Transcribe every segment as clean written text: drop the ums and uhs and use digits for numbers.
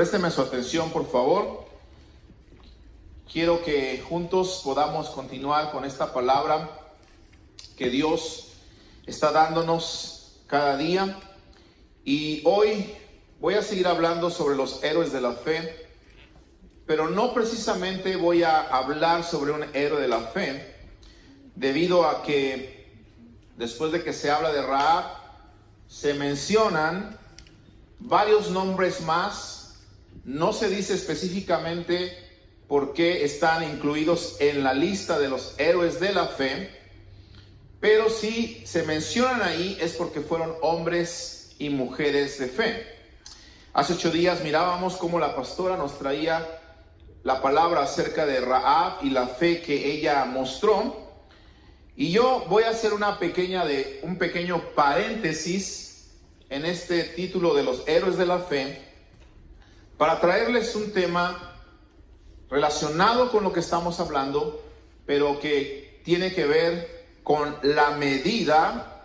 Présteme su atención, por favor. Quiero que juntos podamos continuar con esta palabra que Dios está dándonos cada día. Y hoy voy a seguir hablando sobre los héroes de la fe, pero no precisamente voy a hablar sobre un héroe de la fe, debido a que después de que se habla de Rahab, se mencionan varios nombres más. No se dice específicamente por qué están incluidos en la lista de los héroes de la fe, pero si se mencionan ahí es porque fueron hombres y mujeres de fe. Hace 8 días mirábamos cómo la pastora nos traía la palabra acerca de Rahab y la fe que ella mostró, y yo voy a hacer un pequeño paréntesis en este título de los héroes de la fe para traerles un tema relacionado con lo que estamos hablando, pero que tiene que ver con la medida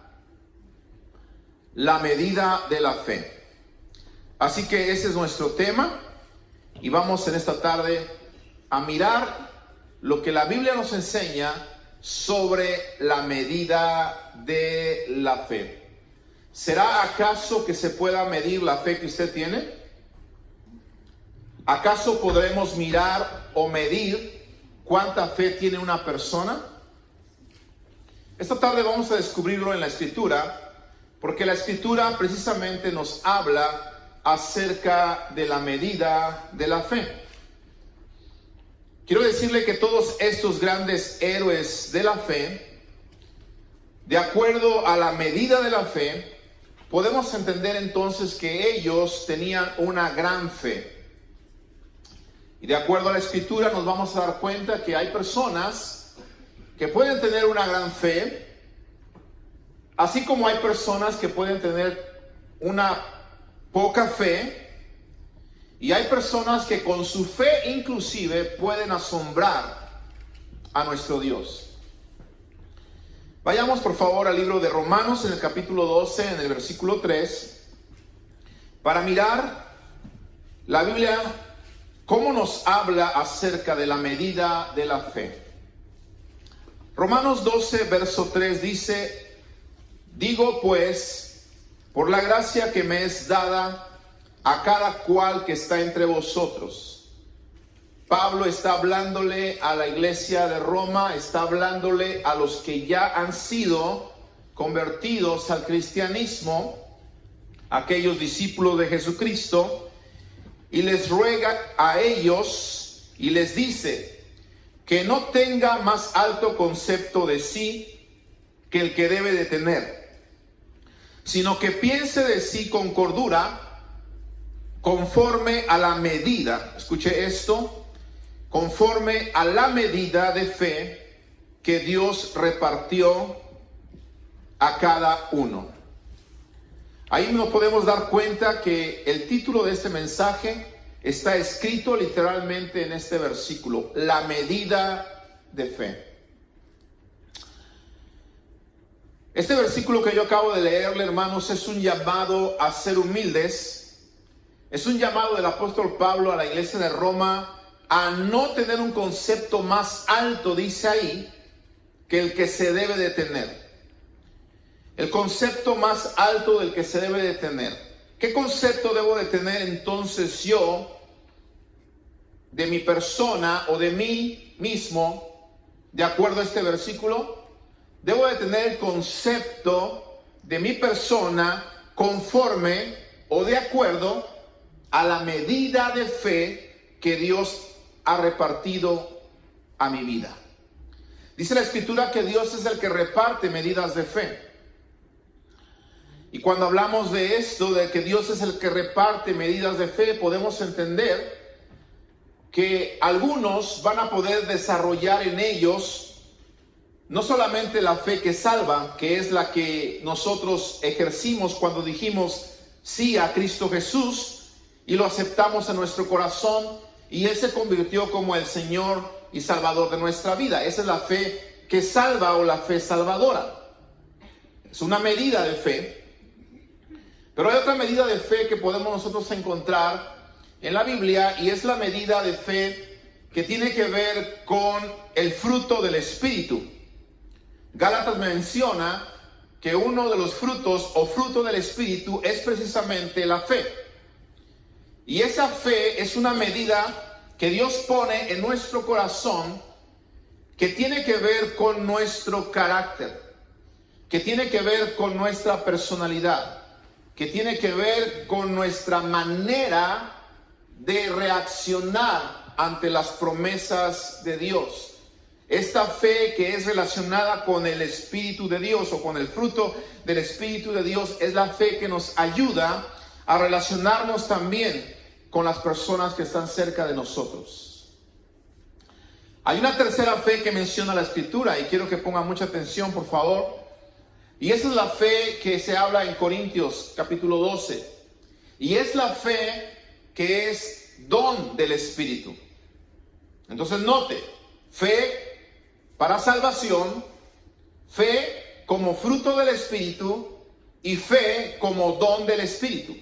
de la fe. Así que ese es nuestro tema, y vamos en esta tarde a mirar lo que la Biblia nos enseña sobre la medida de la fe. ¿Será acaso que se pueda medir la fe que usted tiene? ¿Acaso podremos mirar o medir cuánta fe tiene una persona? Esta tarde vamos a descubrirlo en la Escritura, porque la Escritura precisamente nos habla acerca de la medida de la fe. Quiero decirle que todos estos grandes héroes de la fe, de acuerdo a la medida de la fe, podemos entender entonces que ellos tenían una gran fe. Y de acuerdo a la Escritura nos vamos a dar cuenta que hay personas que pueden tener una gran fe, así como hay personas que pueden tener una poca fe, y hay personas que con su fe inclusive pueden asombrar a nuestro Dios. Vayamos por favor al libro de Romanos en el capítulo 12, en el versículo 3, para mirar la Biblia cómo nos habla acerca de la medida de la fe. Romanos 12, verso 3 dice: digo pues, por la gracia que me es dada a cada cual que está entre vosotros. Pablo está hablándole a la iglesia de Roma, está hablándole a los que ya han sido convertidos al cristianismo, aquellos discípulos de Jesucristo, y les ruega a ellos y les dice que no tenga más alto concepto de sí que el que debe de tener, sino que piense de sí con cordura, conforme a la medida, escuche esto, conforme a la medida de fe que Dios repartió a cada uno. Ahí nos podemos dar cuenta que el título de este mensaje está escrito literalmente en este versículo: la medida de fe. Este versículo que yo acabo de leerle, hermanos, es un llamado a ser humildes. Es un llamado del apóstol Pablo a la iglesia de Roma a no tener un concepto más alto, dice ahí, que el que se debe de tener. El concepto más alto del que se debe de tener. ¿Qué concepto debo de tener entonces yo de mi persona o de mí mismo, de acuerdo a este versículo? Debo de tener el concepto de mi persona conforme o de acuerdo a la medida de fe que Dios ha repartido a mi vida. Dice la Escritura que Dios es el que reparte medidas de fe. Y cuando hablamos de esto, de que Dios es el que reparte medidas de fe, podemos entender que algunos van a poder desarrollar en ellos no solamente la fe que salva, que es la que nosotros ejercimos cuando dijimos sí a Cristo Jesús y lo aceptamos en nuestro corazón, y Él se convirtió como el Señor y Salvador de nuestra vida. Esa es la fe que salva, o la fe salvadora. Es una medida de fe. Pero hay otra medida de fe que podemos nosotros encontrar en la Biblia y es la medida de fe que tiene que ver con el fruto del Espíritu. Gálatas menciona que uno de los frutos o fruto del Espíritu es precisamente la fe. Y esa fe es una medida que Dios pone en nuestro corazón que tiene que ver con nuestro carácter, que tiene que ver con nuestra personalidad, que tiene que ver con nuestra manera de reaccionar ante las promesas de Dios. Esta fe que es relacionada con el Espíritu de Dios o con el fruto del Espíritu de Dios es la fe que nos ayuda a relacionarnos también con las personas que están cerca de nosotros. Hay una tercera fe que menciona la Escritura y quiero que pongan mucha atención, por favor. Y esa es la fe que se habla en Corintios capítulo 12. Y es la fe que es don del Espíritu. Entonces note, fe para salvación, fe como fruto del Espíritu y fe como don del Espíritu.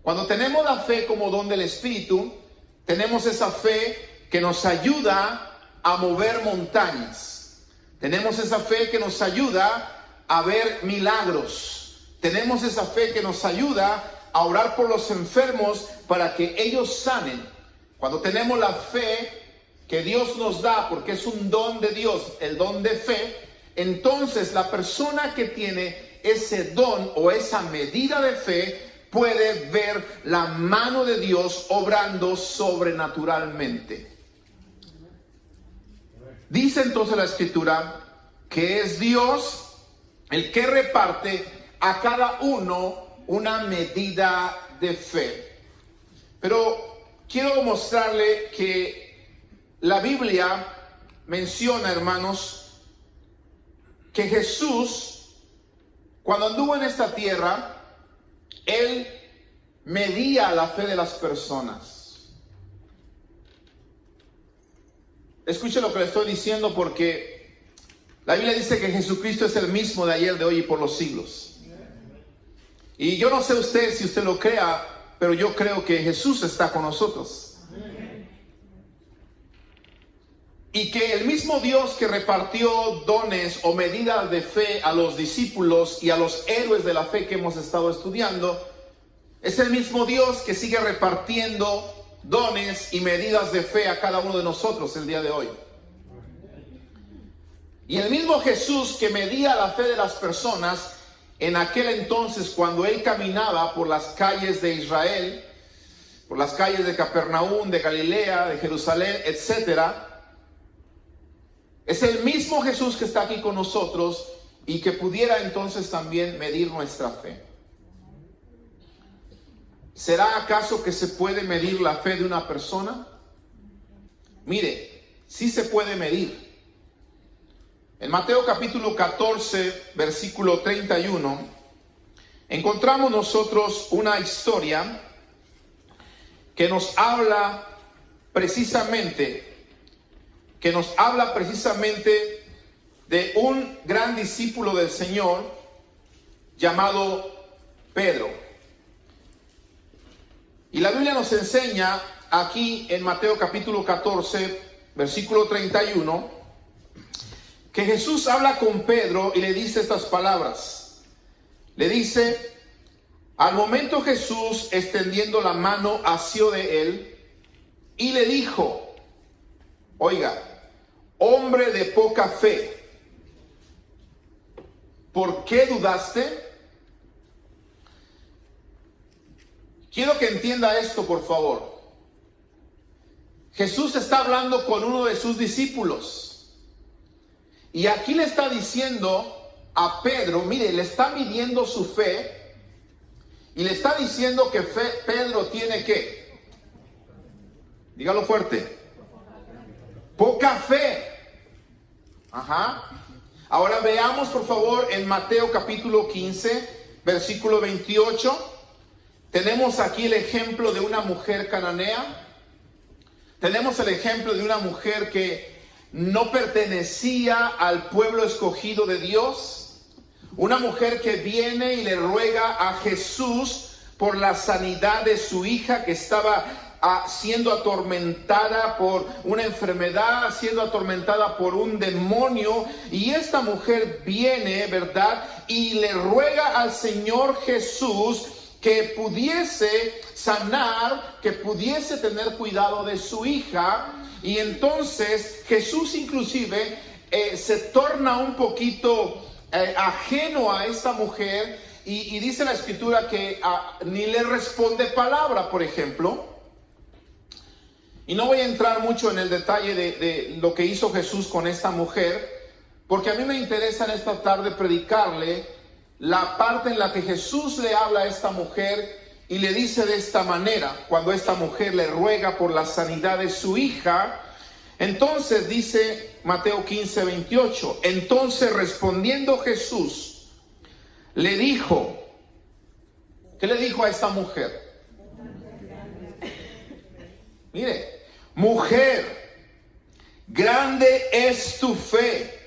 Cuando tenemos la fe como don del Espíritu, tenemos esa fe que nos ayuda a mover montañas. Tenemos esa fe que nos ayuda a ver milagros. Tenemos esa fe que nos ayuda a orar por los enfermos para que ellos sanen. Cuando tenemos la fe que Dios nos da, porque es un don de Dios, el don de fe, entonces la persona que tiene ese don o esa medida de fe puede ver la mano de Dios obrando sobrenaturalmente. Dice entonces la Escritura que es Dios el que reparte a cada uno una medida de fe. Pero quiero mostrarle que la Biblia menciona, hermanos, que Jesús, cuando anduvo en esta tierra, Él medía la fe de las personas. Escuche lo que le estoy diciendo, porque la Biblia dice que Jesucristo es el mismo de ayer, de hoy y por los siglos. Y yo no sé usted si usted lo crea, pero yo creo que Jesús está con nosotros. Y que el mismo Dios que repartió dones o medidas de fe a los discípulos y a los héroes de la fe que hemos estado estudiando, es el mismo Dios que sigue repartiendo dones y medidas de fe a cada uno de nosotros el día de hoy. Y el mismo Jesús que medía la fe de las personas en aquel entonces, cuando Él caminaba por las calles de Israel, por las calles de Capernaum, de Galilea, de Jerusalén, etcétera, es el mismo Jesús que está aquí con nosotros y que pudiera entonces también medir nuestra fe. ¿Será acaso que se puede medir la fe de una persona? Mire, sí se puede medir. En Mateo capítulo 14, versículo 31, encontramos nosotros una historia que nos habla precisamente de un gran discípulo del Señor llamado Pedro. Y la Biblia nos enseña aquí en Mateo capítulo 14, versículo 31, que Jesús habla con Pedro y le dice estas palabras. Le dice: al momento Jesús, extendiendo la mano, asió de él y le dijo: oiga, hombre de poca fe, ¿por qué dudaste? Quiero que entienda esto, por favor. Jesús está hablando con uno de sus discípulos. Y aquí le está diciendo a Pedro, mire, le está midiendo su fe. Y le está diciendo que Pedro tiene ¿qué? Dígalo fuerte. Poca fe. Ajá. Ahora veamos, por favor, en Mateo capítulo 15, versículo 28. Tenemos aquí el ejemplo de una mujer cananea. Tenemos el ejemplo de una mujer que no pertenecía al pueblo escogido de Dios. Una mujer que viene y le ruega a Jesús por la sanidad de su hija que estaba siendo atormentada por una enfermedad, siendo atormentada por un demonio, y esta mujer viene, ¿verdad?, y le ruega al Señor Jesús que pudiese sanar, que pudiese tener cuidado de su hija. Y entonces Jesús inclusive se torna un poquito ajeno a esta mujer, y dice la escritura que ni le responde palabra, por ejemplo. Y no voy a entrar mucho en el detalle de lo que hizo Jesús con esta mujer, porque a mí me interesa en esta tarde predicarle la parte en la que Jesús le habla a esta mujer y le dice de esta manera, cuando esta mujer le ruega por la sanidad de su hija. Entonces dice Mateo 15:28, entonces respondiendo Jesús le dijo, ¿qué le dijo a esta mujer? Mire, mujer, grande es tu fe,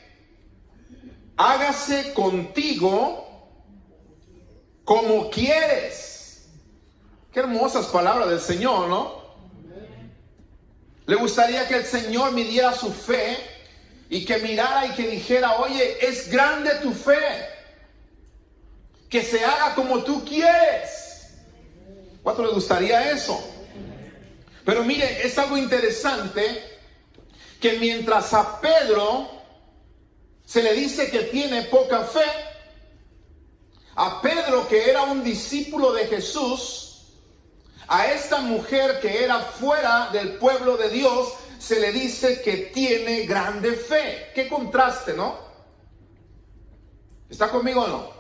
hágase contigo como quieres. Qué hermosas palabras del Señor, ¿no? Le gustaría que el Señor midiera su fe y que mirara y que dijera, oye, es grande tu fe, que se haga como tú quieres. ¿Cuánto le gustaría eso? Pero mire, es algo interesante que mientras a Pedro se le dice que tiene poca fe, a Pedro, que era un discípulo de Jesús, a esta mujer que era fuera del pueblo de Dios, se le dice que tiene grande fe. Qué contraste, ¿no? ¿Está conmigo o no?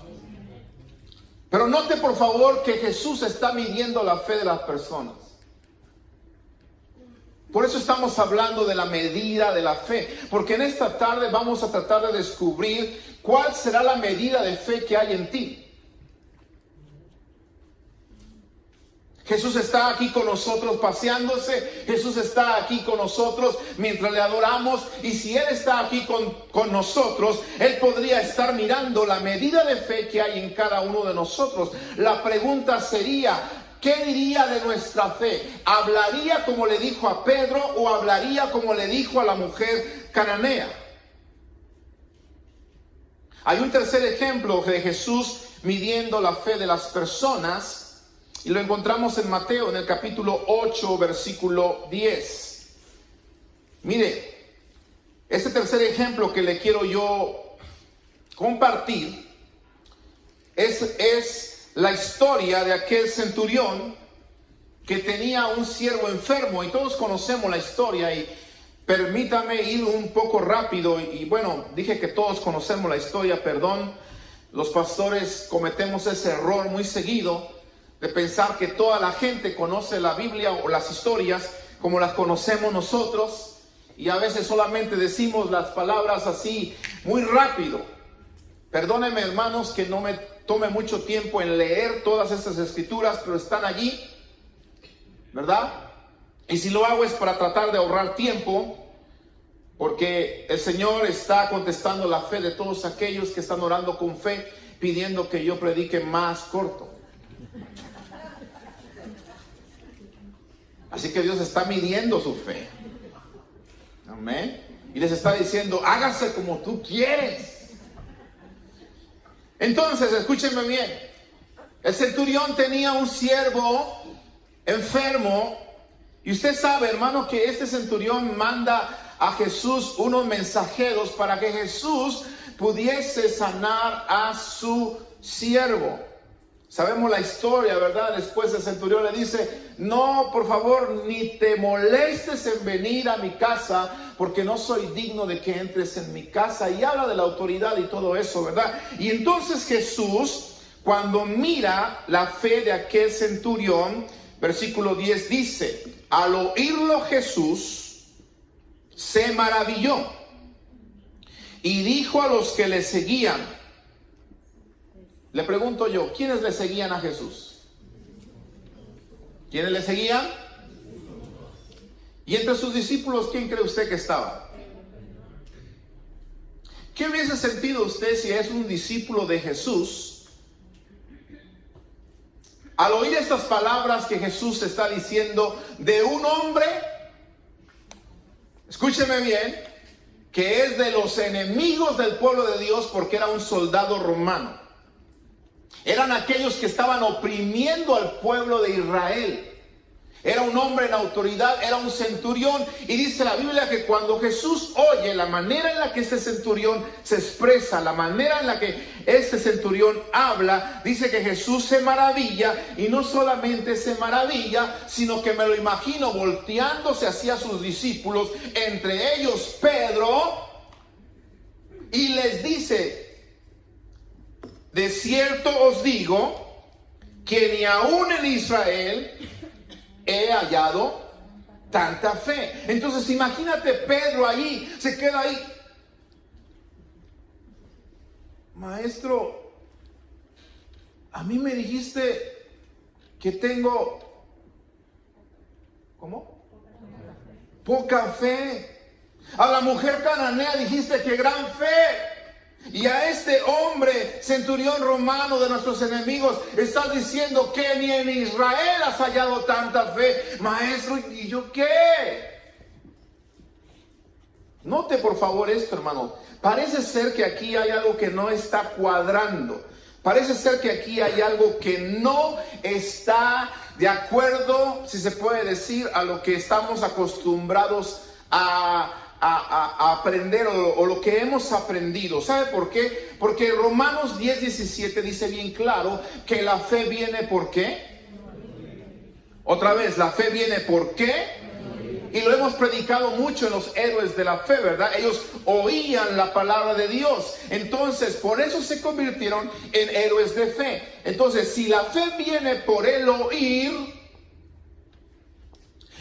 Pero note por favor que Jesús está midiendo la fe de las personas. Por eso estamos hablando de la medida de la fe, porque en esta tarde vamos a tratar de descubrir cuál será la medida de fe que hay en ti. Jesús está aquí con nosotros paseándose, Jesús está aquí con nosotros mientras le adoramos, y si Él está aquí con nosotros, Él podría estar mirando la medida de fe que hay en cada uno de nosotros. La pregunta sería, ¿qué diría de nuestra fe? ¿Hablaría como le dijo a Pedro o hablaría como le dijo a la mujer cananea? Hay un tercer ejemplo de Jesús midiendo la fe de las personas, y lo encontramos en Mateo, en el capítulo 8, versículo 10. Mire, este tercer ejemplo que le quiero yo compartir es la historia de aquel centurión que tenía un siervo enfermo, y todos conocemos la historia, y permítame ir un poco rápido, y bueno, dije que todos conocemos la historia, perdón. Los pastores cometemos ese error muy seguido de pensar que toda la gente conoce la Biblia o las historias como las conocemos nosotros, y a veces solamente decimos las palabras así muy rápido. Perdónenme, hermanos, que no me tome mucho tiempo en leer todas estas escrituras, pero están allí, ¿verdad? Y si lo hago es para tratar de ahorrar tiempo, porque el Señor está contestando la fe de todos aquellos que están orando con fe, pidiendo que yo predique más corto. Así que Dios está midiendo su fe. Amén. Y les está diciendo, hágase como tú quieres. Entonces, escúchenme bien. El centurión tenía un siervo enfermo. Y usted sabe, hermano, que este centurión manda a Jesús unos mensajeros para que Jesús pudiese sanar a su siervo. Sabemos la historia, ¿verdad? Después el centurión le dice, no, por favor, ni te molestes en venir a mi casa, porque no soy digno de que entres en mi casa. Y habla de la autoridad y todo eso, ¿verdad? Y entonces Jesús, cuando mira la fe de aquel centurión, versículo 10 dice, al oírlo Jesús se maravilló y dijo a los que le seguían. Le pregunto yo, ¿quiénes le seguían a Jesús? ¿Quiénes le seguían? Y entre sus discípulos, ¿quién cree usted que estaba? ¿Qué hubiese sentido usted si es un discípulo de Jesús Al oír estas palabras que Jesús está diciendo de un hombre, escúcheme bien, que es de los enemigos del pueblo de Dios porque era un soldado romano. Eran aquellos que estaban oprimiendo al pueblo de Israel. Era un hombre en autoridad, era un centurión. Y dice la Biblia que cuando Jesús oye la manera en la que ese centurión se expresa, la manera en la que ese centurión habla, dice que Jesús se maravilla. Y no solamente se maravilla, sino que me lo imagino volteándose hacia sus discípulos, entre ellos Pedro, y les dice: de cierto os digo que ni aún en Israel he hallado tanta fe. Entonces imagínate Pedro ahí, se queda ahí. Maestro, a mí me dijiste que tengo, ¿cómo? Poca fe. A la mujer cananea dijiste que gran fe. Y a este hombre, centurión romano de nuestros enemigos, estás diciendo que ni en Israel has hallado tanta fe. Maestro, ¿y yo qué? Note por favor esto, hermano. Parece ser que aquí hay algo que no está cuadrando. Parece ser que aquí hay algo que no está de acuerdo, si se puede decir, a lo que estamos acostumbrados a aprender o lo que hemos aprendido. ¿Sabe por qué? Porque Romanos 10:17 dice bien claro que la fe viene ¿por qué? Otra vez, la fe viene ¿por qué? Y lo hemos predicado mucho en los héroes de la fe, ¿verdad? Ellos oían la palabra de Dios. Entonces, por eso se convirtieron en héroes de fe. Entonces, si la fe viene por el oír,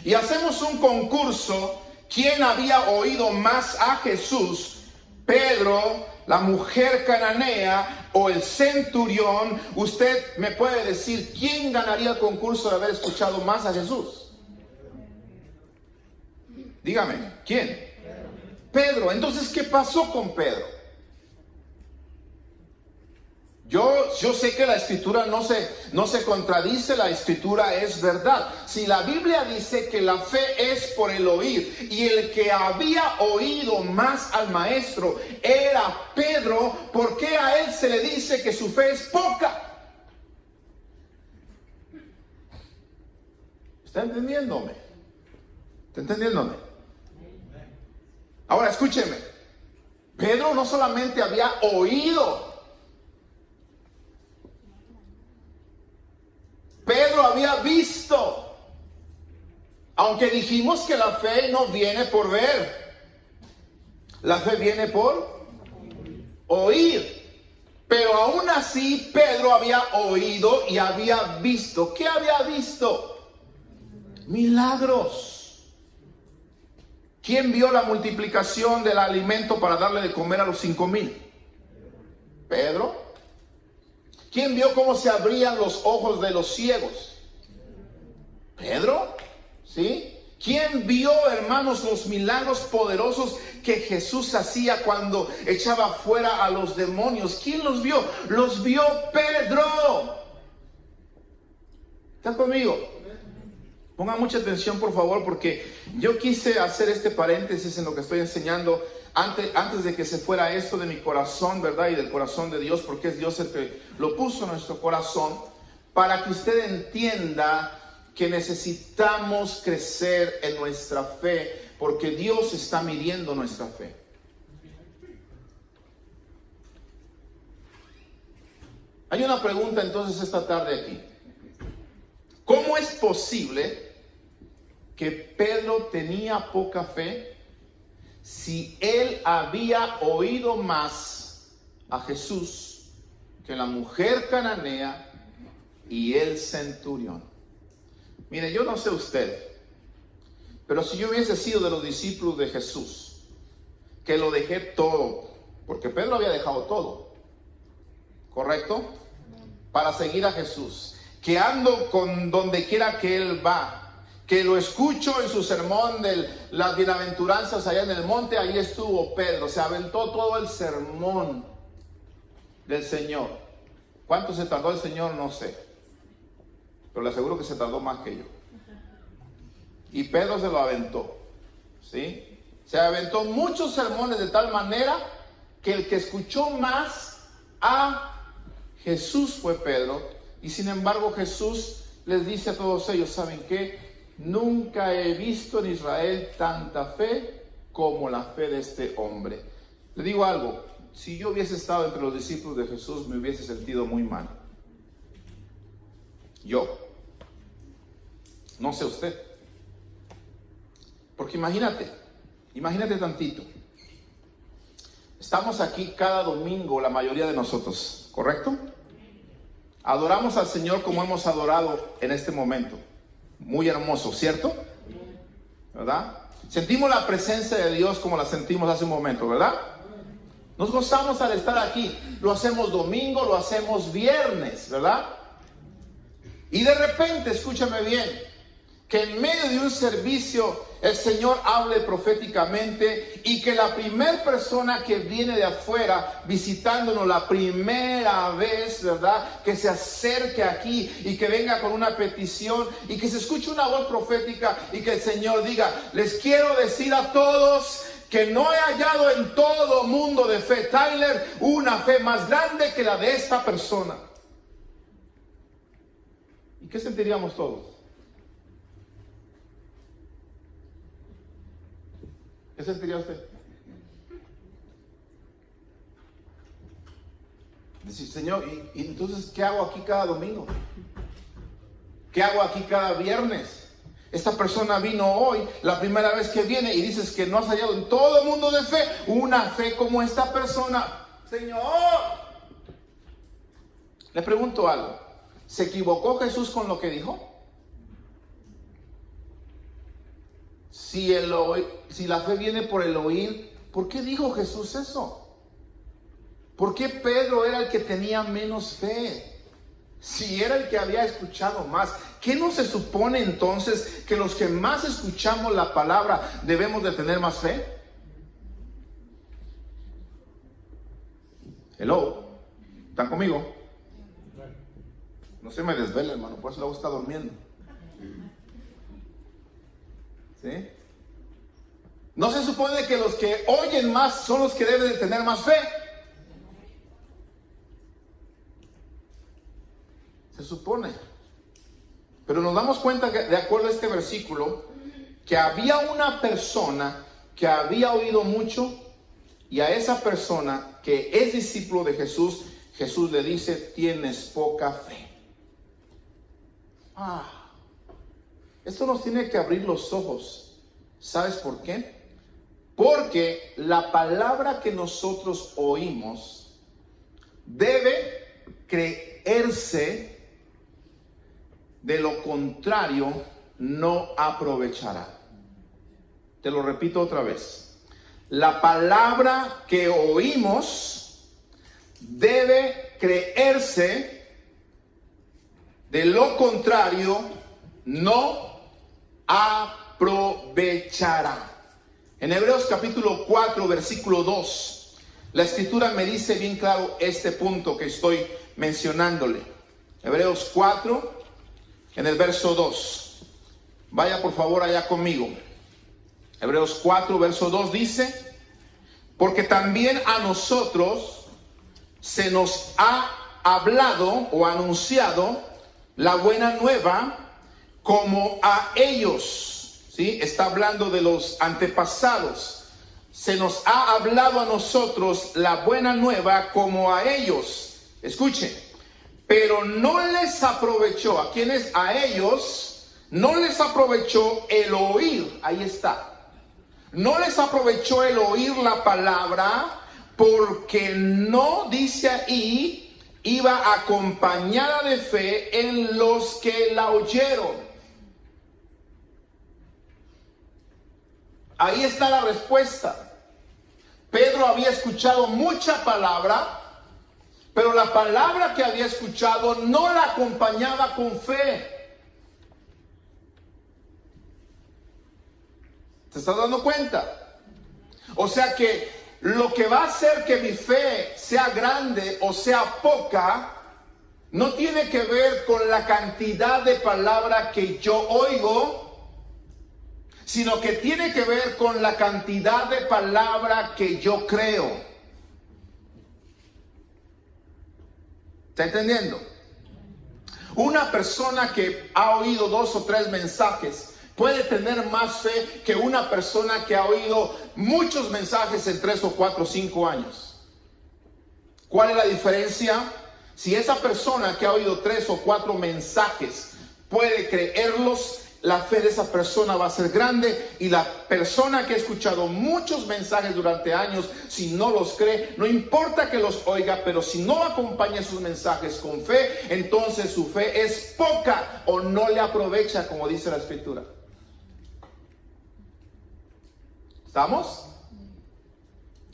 y hacemos un concurso, ¿quién había oído más a Jesús? ¿Pedro, la mujer cananea o el centurión? Usted me puede decir, ¿quién ganaría el concurso de haber escuchado más a Jesús? Dígame, ¿quién? Pedro. Entonces, ¿qué pasó con Pedro? Yo sé que la escritura no se contradice, la escritura es verdad. Si la Biblia dice que la fe es por el oír, y el que había oído más al maestro era Pedro, ¿por qué a él se le dice que su fe es poca? ¿Está entendiéndome? ¿Está entendiéndome? Ahora escúcheme. Pedro no solamente había oído, Pedro había visto. Aunque dijimos que la fe no viene por ver, la fe viene por oír. Pero aún así Pedro había oído y había visto. ¿Qué había visto? Milagros. ¿Quién vio la multiplicación del alimento para darle de comer a los 5,000? Pedro. ¿Quién vio cómo se abrían los ojos de los ciegos? Pedro. ¿Sí? ¿Quién vio, hermanos, los milagros poderosos que Jesús hacía cuando echaba fuera a los demonios? ¿Quién los vio? Los vio Pedro. ¿Está conmigo? Pongan mucha atención, por favor, porque yo quise hacer este paréntesis en lo que estoy enseñando antes de que se fuera esto de mi corazón, ¿verdad? Y del corazón de Dios, porque es Dios el que lo puso en nuestro corazón, para que usted entienda que necesitamos crecer en nuestra fe, porque Dios está midiendo nuestra fe. Hay una pregunta entonces esta tarde aquí. ¿Cómo es posible que Pedro tenía poca fe si él había oído más a Jesús que la mujer cananea y el centurión? Mire, yo no sé usted, pero si yo hubiese sido de los discípulos de Jesús, que lo dejé todo, porque Pedro había dejado todo, ¿correcto? Para seguir a Jesús, que ando con donde quiera que él va, que lo escucho en su sermón de las bienaventuranzas allá en el monte. Ahí estuvo Pedro, se aventó todo el sermón del Señor. ¿Cuánto se tardó el Señor? No sé. pero le aseguro que se tardó más que yo. Y Pedro se lo aventó, ¿sí? Se aventó muchos sermones de tal manera que el que escuchó más a Jesús fue Pedro. Y sin embargo Jesús les dice a todos ellos, ¿saben qué? Nunca he visto en Israel tanta fe como la fe de este hombre. Le digo algo, si yo hubiese estado entre los discípulos de Jesús, me hubiese sentido muy mal. Yo. No sé usted. Porque imagínate tantito. Estamos aquí cada domingo, la mayoría de nosotros, ¿correcto? Adoramos al Señor como hemos adorado en este momento. Muy hermoso, ¿cierto? ¿Verdad? Sentimos la presencia de Dios como la sentimos hace un momento, ¿verdad? Nos gozamos al estar aquí. Lo hacemos domingo, lo hacemos viernes, ¿verdad? Y de repente, escúchame bien, que en medio de un servicio el Señor hable proféticamente y que la primera persona que viene de afuera visitándonos la primera vez, ¿verdad? Que se acerque aquí y que venga con una petición y que se escuche una voz profética y que el Señor diga, les quiero decir a todos que no he hallado en todo mundo de fe, Tyler, una fe más grande que la de esta persona. ¿Y qué sentiríamos todos? ¿Qué sentiría usted? Decir, Señor, ¿y entonces qué hago aquí cada domingo? ¿Qué hago aquí cada viernes? Esta persona vino hoy, la primera vez que viene, y dices que no has hallado en todo el mundo de fe una fe como esta persona. Señor, le pregunto algo. ¿Se equivocó Jesús con lo que dijo? Si la fe viene por el oír, ¿por qué dijo Jesús eso? ¿Por qué Pedro era el que tenía menos fe? Si era el que había escuchado más. ¿Qué no se supone entonces que los que más escuchamos la palabra debemos de tener más fe? Hello, ¿están conmigo? No se me desvela, hermano, por eso luego está durmiendo. ¿Sí? ¿No se supone que los que oyen más son los que deben de tener más fe? Se supone. Pero nos damos cuenta que, de acuerdo a este versículo, que había una persona que había oído mucho y a esa persona que es discípulo de Jesús, Jesús le dice, tienes poca fe. Esto nos tiene que abrir los ojos. ¿Sabes por qué? Porque la palabra que nosotros oímos debe creerse, de lo contrario no aprovechará. Te lo repito otra vez. La palabra que oímos debe creerse, de lo contrario no aprovechará. En Hebreos capítulo 4 versículo 2, la escritura me dice bien claro este punto que estoy mencionándole. Hebreos 4 en el verso 2. Vaya por favor allá conmigo. Hebreos 4 verso 2 dice, porque también a nosotros se nos ha hablado o anunciado la buena nueva como a ellos, ¿sí? Está hablando de los antepasados. Se nos ha hablado a nosotros la buena nueva como a ellos. Escuchen, pero no les aprovechó. ¿A quiénes? A ellos no les aprovechó el oír. Ahí está. No les aprovechó el oír la palabra, porque no, dice ahí, iba acompañada de fe en los que la oyeron. Ahí está la respuesta. Pedro había escuchado mucha palabra, pero la palabra que había escuchado no la acompañaba con fe. ¿Te estás dando cuenta? O sea que lo que va a hacer que mi fe sea grande o sea poca no tiene que ver con la cantidad de palabra que yo oigo, sino que tiene que ver con la cantidad de palabra que yo creo. ¿Está entendiendo? Una persona que ha oído 2 o 3 mensajes puede tener más fe que una persona que ha oído muchos mensajes en 3 o 4 o 5 años. ¿Cuál es la diferencia? Si esa persona que ha oído 3 o 4 mensajes puede creerlos, la fe de esa persona va a ser grande. Y la persona que ha escuchado muchos mensajes durante años, si no los cree, no importa que los oiga, pero si no acompaña sus mensajes con fe, entonces su fe es poca o no le aprovecha, como dice la Escritura. ¿Estamos?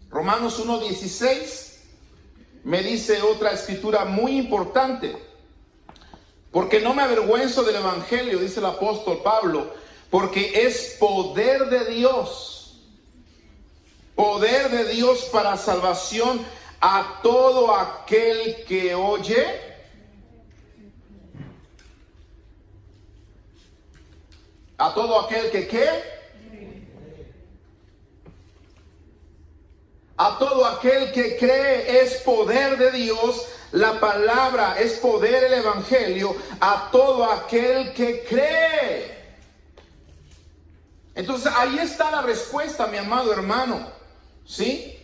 Romanos 1:16 me dice otra escritura muy importante. Porque no me avergüenzo del evangelio, dice el apóstol Pablo, porque es poder de Dios para salvación a todo aquel que oye. A todo aquel que ¿qué? A todo aquel que cree. Es poder de Dios. La palabra es poder, el evangelio, a todo aquel que cree. Entonces ahí está la respuesta, mi amado hermano. ¿Sí?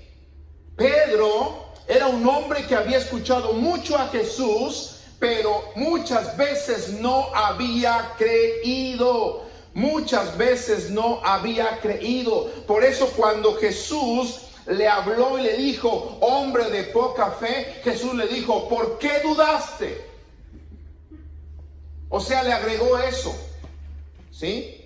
Pedro era un hombre que había escuchado mucho a Jesús, pero muchas veces no había creído. Muchas veces no había creído. Por eso cuando Jesús le habló y le dijo, hombre de poca fe, Jesús le dijo, ¿por qué dudaste? O sea, le agregó eso. ¿Sí?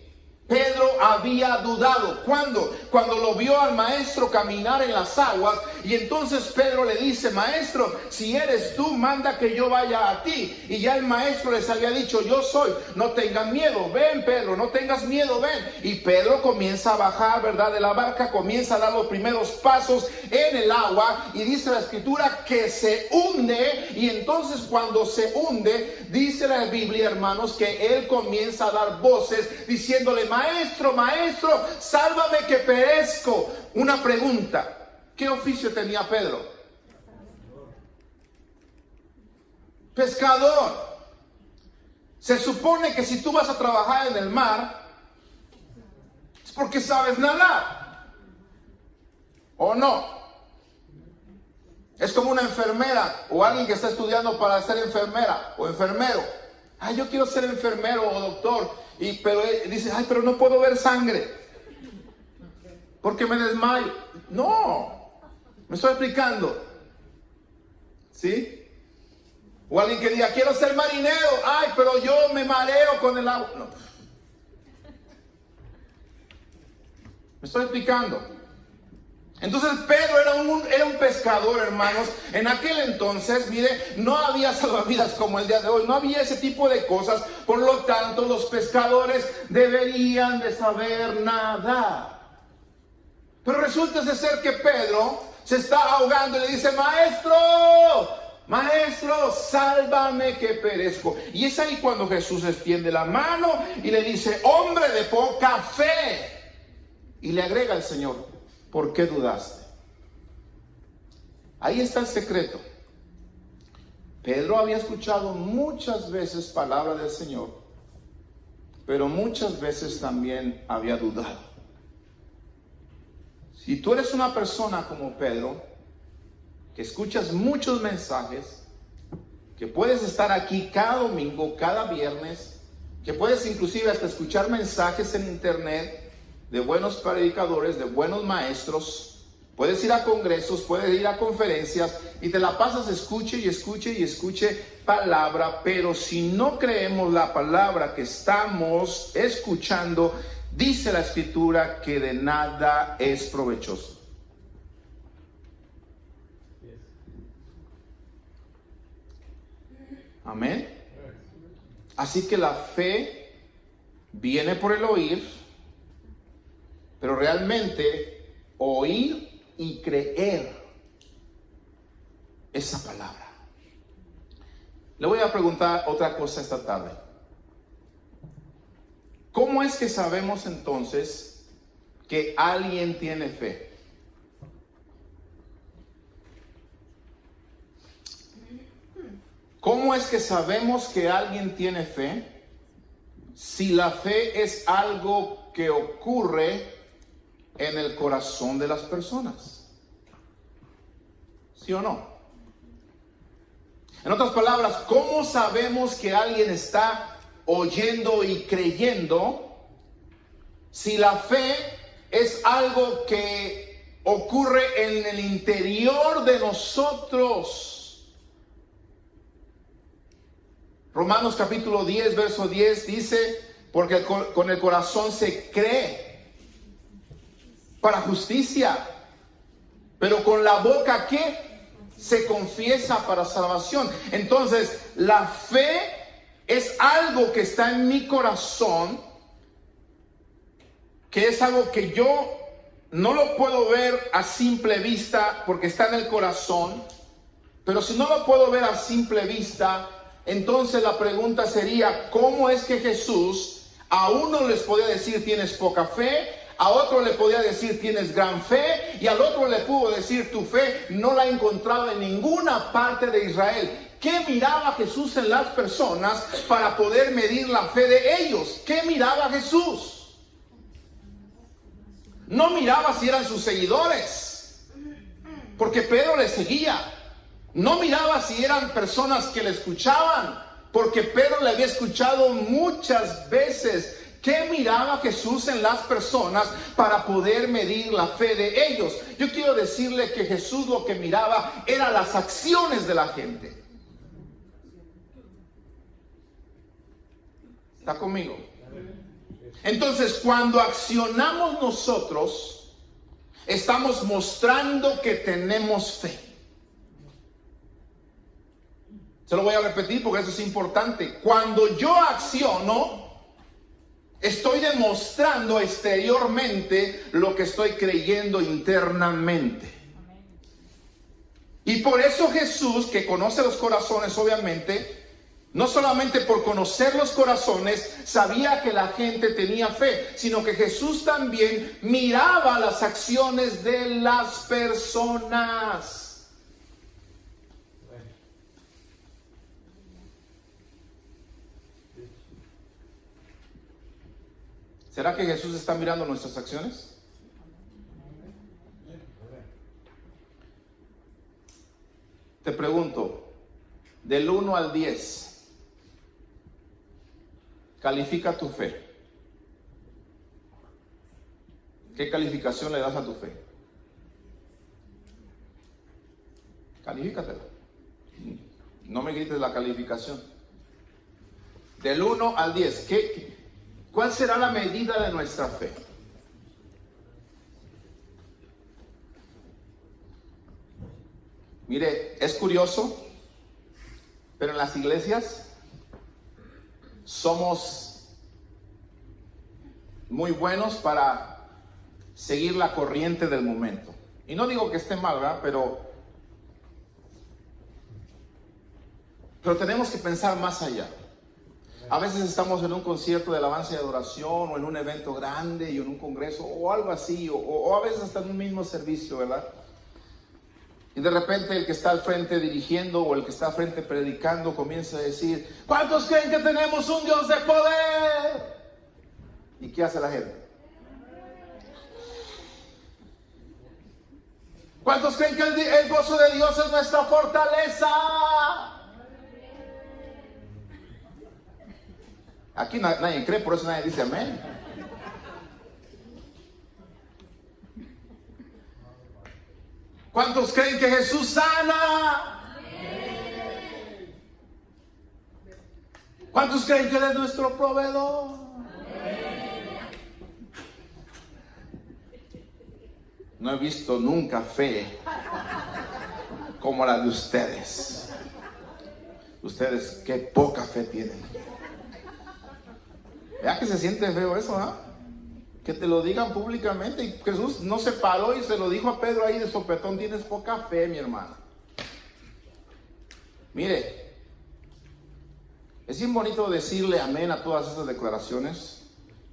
Pedro había dudado. ¿Cuándo? Cuando lo vio al maestro caminar en las aguas. Y entonces Pedro le dice, maestro, si eres tú, manda que yo vaya a ti. Y ya el maestro les había dicho, yo soy, no tengan miedo, ven Pedro, no tengas miedo, ven. Y Pedro comienza a bajar, ¿verdad?, de la barca, comienza a dar los primeros pasos en el agua. Y dice la escritura que se hunde. Y entonces cuando se hunde, dice la Biblia, hermanos, que él comienza a dar voces diciéndole, maestro, maestro, sálvame que perezco. Una pregunta, ¿qué oficio tenía Pedro? Pescador. Se supone que si tú vas a trabajar en el mar, es porque sabes nadar. ¿O no? Es como una enfermera o alguien que está estudiando para ser enfermera o enfermero. Ay, yo quiero ser enfermero o doctor. Pero él dice, ay, pero no puedo ver sangre porque me desmayo. No, me estoy explicando. ¿Sí? O alguien que diga, quiero ser marinero. Ay, pero yo me mareo con el agua. No. Me estoy explicando. Entonces Pedro era un pescador, hermanos. En aquel entonces, mire, no había salvavidas como el día de hoy. No había ese tipo de cosas. Por lo tanto, los pescadores deberían de saber nadar. Pero resulta ser que Pedro se está ahogando y le dice, maestro, maestro, sálvame que perezco. Y es ahí cuando Jesús extiende la mano y le dice, hombre de poca fe. Y le agrega el Señor, ¿por qué dudaste? Ahí está el secreto. Pedro había escuchado muchas veces palabra del Señor, pero muchas veces también había dudado. Si tú eres una persona como Pedro, que escuchas muchos mensajes, que puedes estar aquí cada domingo, cada viernes, que puedes inclusive hasta escuchar mensajes en internet, de buenos predicadores, de buenos maestros, puedes ir a congresos, puedes ir a conferencias y te la pasas escuche y escuche y escuche palabra, pero si no creemos la palabra que estamos escuchando, dice la escritura que de nada es provechoso. Amén. Así que la fe viene por el oír, pero realmente oír y creer esa palabra. Le voy a preguntar otra cosa esta tarde. ¿Cómo es que sabemos entonces que alguien tiene fe? ¿Cómo es que sabemos que alguien tiene fe si la fe es algo que ocurre en el corazón de las personas? ¿Sí o no? En otras palabras, ¿cómo sabemos que alguien está oyendo y creyendo si la fe es algo que ocurre en el interior de nosotros? Romanos capítulo 10, verso 10 dice, porque con el corazón se cree para justicia, pero con la boca ¿qué? Se confiesa para salvación. Entonces, la fe es algo que está en mi corazón, que es algo que yo no lo puedo ver a simple vista porque está en el corazón, pero si no lo puedo ver a simple vista, entonces la pregunta sería, ¿cómo es que Jesús a uno les podía decir tienes poca fe, a otro le podía decir tienes gran fe, y al otro le pudo decir tu fe no la he encontrado en ninguna parte de Israel? ¿Qué miraba Jesús en las personas para poder medir la fe de ellos? ¿Qué miraba Jesús? No miraba si eran sus seguidores, porque Pedro le seguía. No miraba si eran personas que le escuchaban, porque Pedro le había escuchado muchas veces. ¿Qué miraba Jesús en las personas para poder medir la fe de ellos? Yo quiero decirle que Jesús lo que miraba eran las acciones de la gente. ¿Está conmigo? Entonces, cuando accionamos nosotros, estamos mostrando que tenemos fe. Se lo voy a repetir porque eso es importante. Cuando yo acciono, estoy demostrando exteriormente lo que estoy creyendo internamente. Y por eso Jesús, que conoce los corazones, obviamente, no solamente por conocer los corazones, sabía que la gente tenía fe, sino que Jesús también miraba las acciones de las personas. ¿Será que Jesús está mirando nuestras acciones? Te pregunto, del 1 al 10, califica tu fe. ¿Qué calificación le das a tu fe? Califícatela. No me grites la calificación. Del 1 al 10, ¿cuál será la medida de nuestra fe? Mire, es curioso, pero en las iglesias somos muy buenos para seguir la corriente del momento. Y no digo que esté mal, ¿verdad? Pero tenemos que pensar más allá. A veces estamos en un concierto de alabanza y adoración, o en un evento grande, y en un congreso, o algo así, o a veces hasta en un mismo servicio, ¿verdad? Y de repente el que está al frente dirigiendo, o el que está al frente predicando, comienza a decir, ¿cuántos creen que tenemos un Dios de poder? ¿Y qué hace la gente? ¿Cuántos creen que el gozo de Dios es nuestra fortaleza? Aquí nadie cree, por eso nadie dice amén. ¿Cuántos creen que Jesús sana? ¿Cuántos creen que Él es nuestro proveedor? No he visto nunca fe como la de ustedes. Ustedes, qué poca fe tienen. Vea que se siente feo eso, ¿ah? Que te lo digan públicamente. Y Jesús no se paró y se lo dijo a Pedro ahí de sopetón: tienes poca fe, mi hermano. Mire, Es bien bonito decirle amén a todas esas declaraciones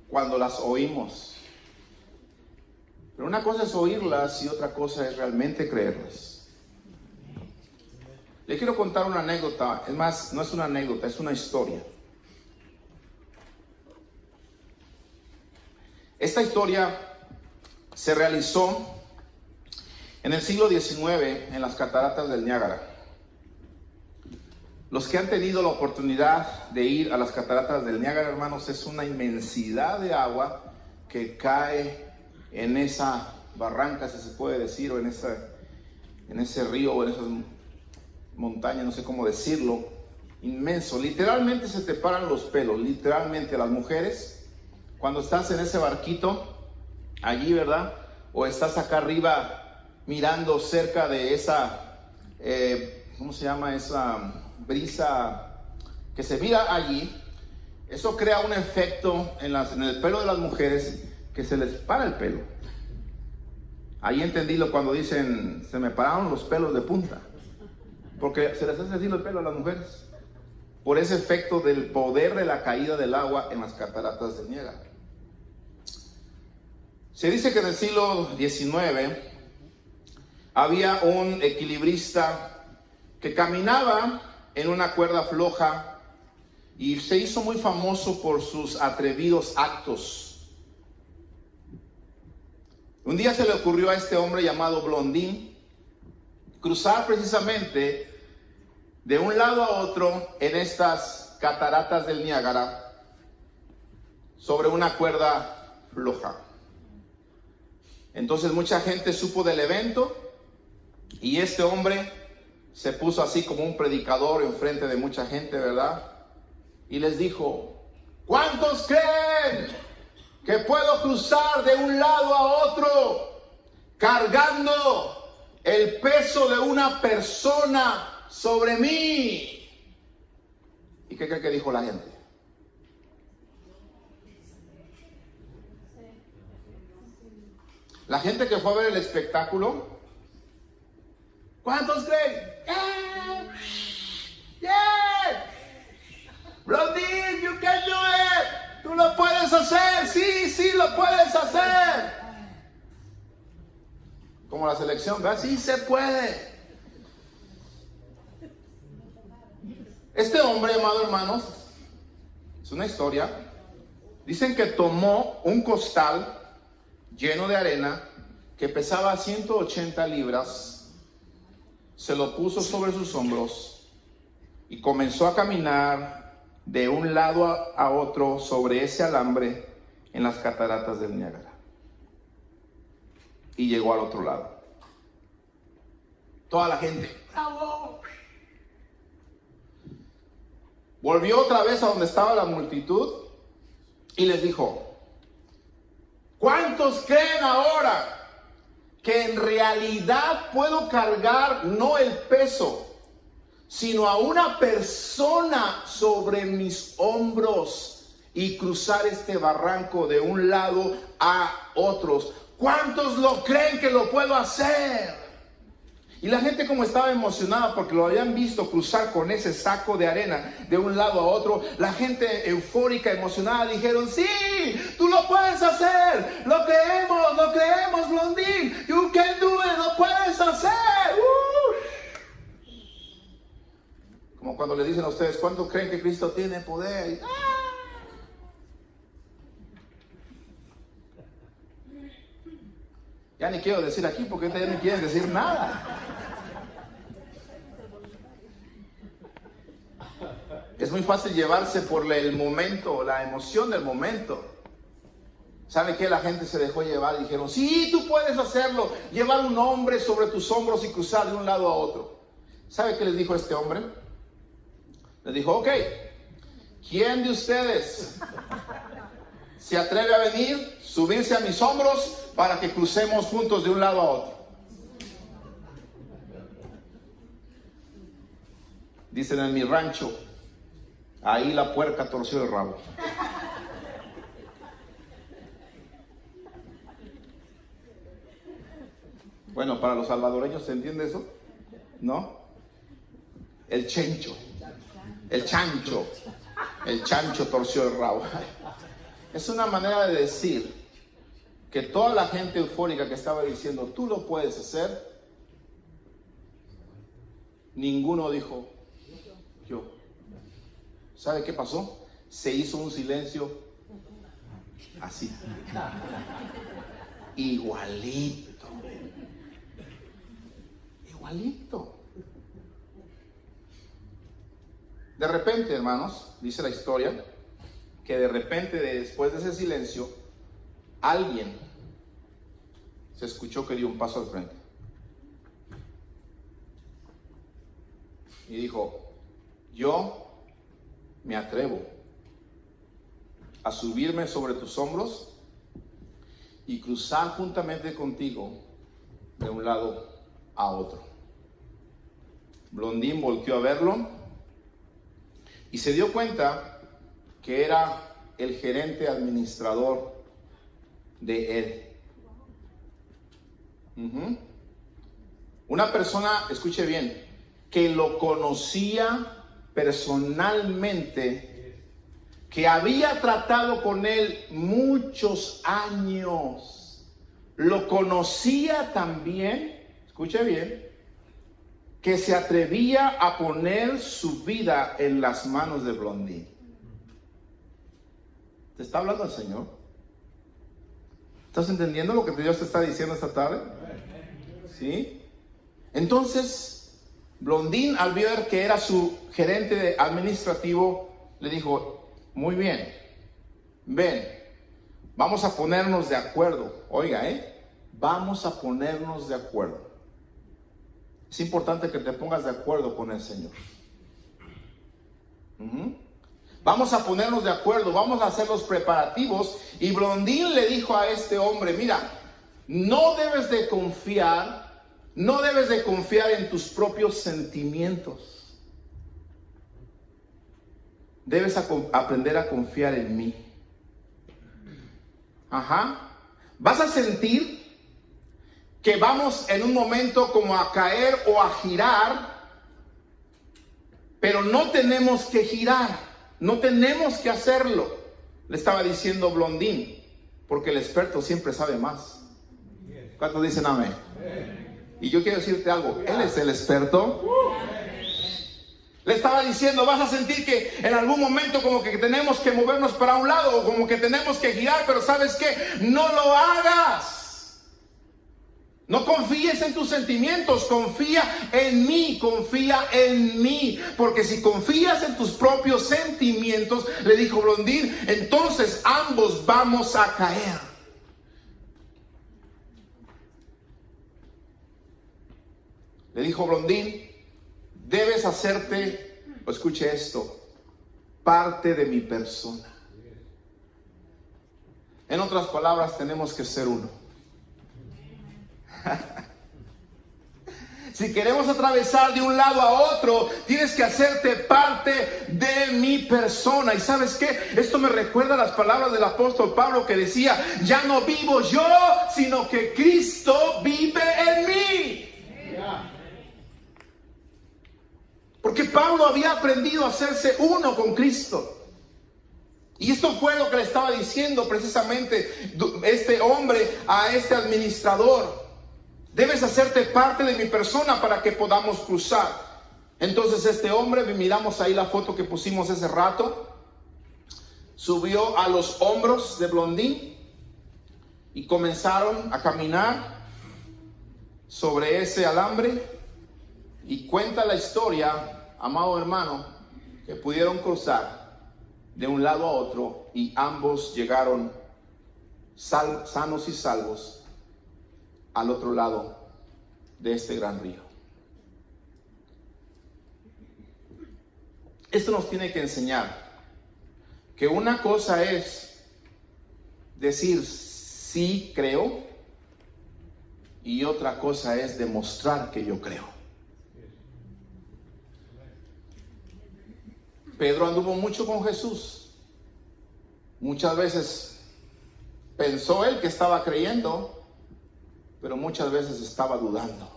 cuando las oímos. Pero una cosa es oírlas y otra cosa es realmente creerlas. Le quiero contar una anécdota. Es más, no es una anécdota, es una historia. Esta historia se realizó en el siglo XIX en las cataratas del Niágara. Los que han tenido la oportunidad de ir a las cataratas del Niágara, hermanos, es una inmensidad de agua que cae en esa barranca, si se puede decir, o en ese río, o en esas montañas, no sé cómo decirlo, inmenso. Literalmente se te paran los pelos, literalmente. Las mujeres, cuando estás en ese barquito, allí, ¿verdad? O estás acá arriba mirando cerca de esa, ¿cómo se llama? Esa brisa que se mira allí. Eso crea un efecto en el pelo de las mujeres que se les para el pelo. Ahí entendí cuando dicen se me pararon los pelos de punta, porque se les hace así el pelo a las mujeres por ese efecto del poder de la caída del agua en las cataratas del Niágara. Se dice que en el siglo XIX había un equilibrista que caminaba en una cuerda floja y se hizo muy famoso por sus atrevidos actos. Un día se le ocurrió a este hombre llamado Blondín cruzar precisamente de un lado a otro en estas cataratas del Niágara sobre una cuerda floja. Entonces mucha gente supo del evento y este hombre se puso así como un predicador enfrente de mucha gente, ¿verdad? Y les dijo: ¿cuántos creen que puedo cruzar de un lado a otro cargando el peso de una persona sobre mí? ¿Y qué cree que dijo la gente? La gente que fue a ver el espectáculo, ¿cuántos creen? Yeah, yeah. Blondín, you can do it. Tú lo puedes hacer. Sí, sí, lo puedes hacer. Como la selección, ¿verdad? Sí se puede. Este hombre, amados hermanos, es una historia. Dicen que tomó un costal lleno de arena que pesaba 180 libras, se lo puso sobre sus hombros y comenzó a caminar de un lado a otro sobre ese alambre en las cataratas del Niágara. Y llegó al otro lado. Toda la gente, ¡bravo! Volvió otra vez a donde estaba la multitud y les dijo: ¿cuántos creen ahora que en realidad puedo cargar no el peso, sino a una persona sobre mis hombros y cruzar este barranco de un lado a otros? ¿Cuántos lo creen que lo puedo hacer? Y la gente, como estaba emocionada porque lo habían visto cruzar con ese saco de arena de un lado a otro, la gente eufórica, emocionada, dijeron: sí, tú lo puedes hacer, lo creemos, Blondín, you can do it, lo puedes hacer. Como cuando le dicen a ustedes: ¿cuánto creen que Cristo tiene poder? Ya ni quiero decir aquí porque ya no quieren decir nada. Es muy fácil llevarse por el momento, la emoción del momento. ¿Sabe qué? La gente se dejó llevar y dijeron: sí, tú puedes hacerlo, llevar un hombre sobre tus hombros y cruzar de un lado a otro. ¿Sabe qué les dijo este hombre? Les dijo: ok, ¿quién de ustedes se atreve a venir, subirse a mis hombros para que crucemos juntos de un lado a otro? Dicen en mi rancho, ahí la puerca torció el rabo. Bueno, para los salvadoreños, ¿se entiende eso? ¿No? El chencho, el chancho. El chancho torció el rabo. Es una manera de decir que toda la gente eufórica que estaba diciendo, tú lo puedes hacer, ninguno dijo, yo. ¿Sabe qué pasó? Se hizo un silencio así. Igualito. Igualito. De repente, hermanos, dice la historia, que de repente, después de ese silencio, alguien se escuchó que dio un paso al frente. Y dijo, yo me atrevo a subirme sobre tus hombros y cruzar juntamente contigo de un lado a otro. Blondín volteó a verlo y se dio cuenta que era el gerente administrador de él. Una persona, escuche bien, que lo conocía personalmente, que había tratado con él muchos años, lo conocía también, escuche bien, que se atrevía a poner su vida en las manos de Blondín. ¿Te está hablando el Señor? ¿Estás entendiendo lo que Dios te está diciendo esta tarde? ¿Sí? Entonces, Blondín, al ver que era su gerente administrativo, le dijo, muy bien, ven, vamos a ponernos de acuerdo. Oiga, vamos a ponernos de acuerdo. Es importante que te pongas de acuerdo con el Señor. Vamos a ponernos de acuerdo, vamos a hacer los preparativos. Y Blondín le dijo a este hombre, mira, no debes de confiar en tus propios sentimientos. Debes aprender a confiar en mí. Vas a sentir que vamos en un momento como a caer o a girar, pero no tenemos que girar, no tenemos que hacerlo, le estaba diciendo Blondín, porque el experto siempre sabe más. ¿Cuántos dicen amén? Y yo quiero decirte algo, él es el experto. Le estaba diciendo, vas a sentir que en algún momento como que tenemos que movernos para un lado, o como que tenemos que girar, pero ¿sabes qué? No lo hagas. No confíes en tus sentimientos, confía en mí, porque si confías en tus propios sentimientos, le dijo Blondín, entonces ambos vamos a caer. Le dijo Blondín, debes hacerte, escuche esto, parte de mi persona. En otras palabras, tenemos que ser uno. Si queremos atravesar de un lado a otro, tienes que hacerte parte de mi persona. ¿Y sabes qué? Esto me recuerda las palabras del apóstol Pablo que decía, ya no vivo yo, sino que Cristo vive en mí. Porque Pablo había aprendido a hacerse uno con Cristo. Y esto fue lo que le estaba diciendo precisamente este hombre a este administrador. Debes hacerte parte de mi persona para que podamos cruzar. Entonces este hombre, miramos ahí la foto que pusimos hace rato, subió a los hombros de Blondín y comenzaron a caminar sobre ese alambre. Y cuenta la historia, amado hermano, que pudieron cruzar de un lado a otro y ambos llegaron sanos y salvos al otro lado de este gran río. Esto nos tiene que enseñar que una cosa es decir sí creo y otra cosa es demostrar que yo creo. Pedro anduvo mucho con Jesús. Muchas veces pensó él que estaba creyendo, pero muchas veces estaba dudando.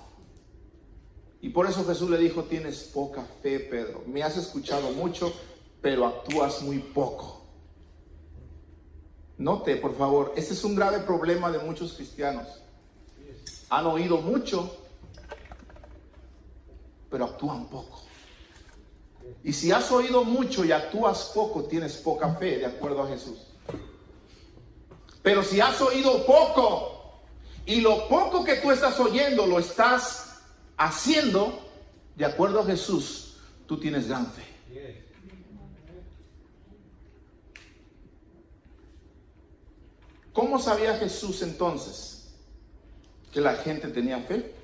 Y por eso Jesús le dijo, tienes poca fe, Pedro. Me has escuchado mucho, pero actúas muy poco. Note, por favor, este es un grave problema de muchos cristianos. Han oído mucho, pero actúan poco. Y si has oído mucho y actúas poco, tienes poca fe, de acuerdo a Jesús. Pero si has oído poco y lo poco que tú estás oyendo lo estás haciendo, de acuerdo a Jesús, tú tienes gran fe. ¿Cómo sabía Jesús entonces que la gente tenía fe?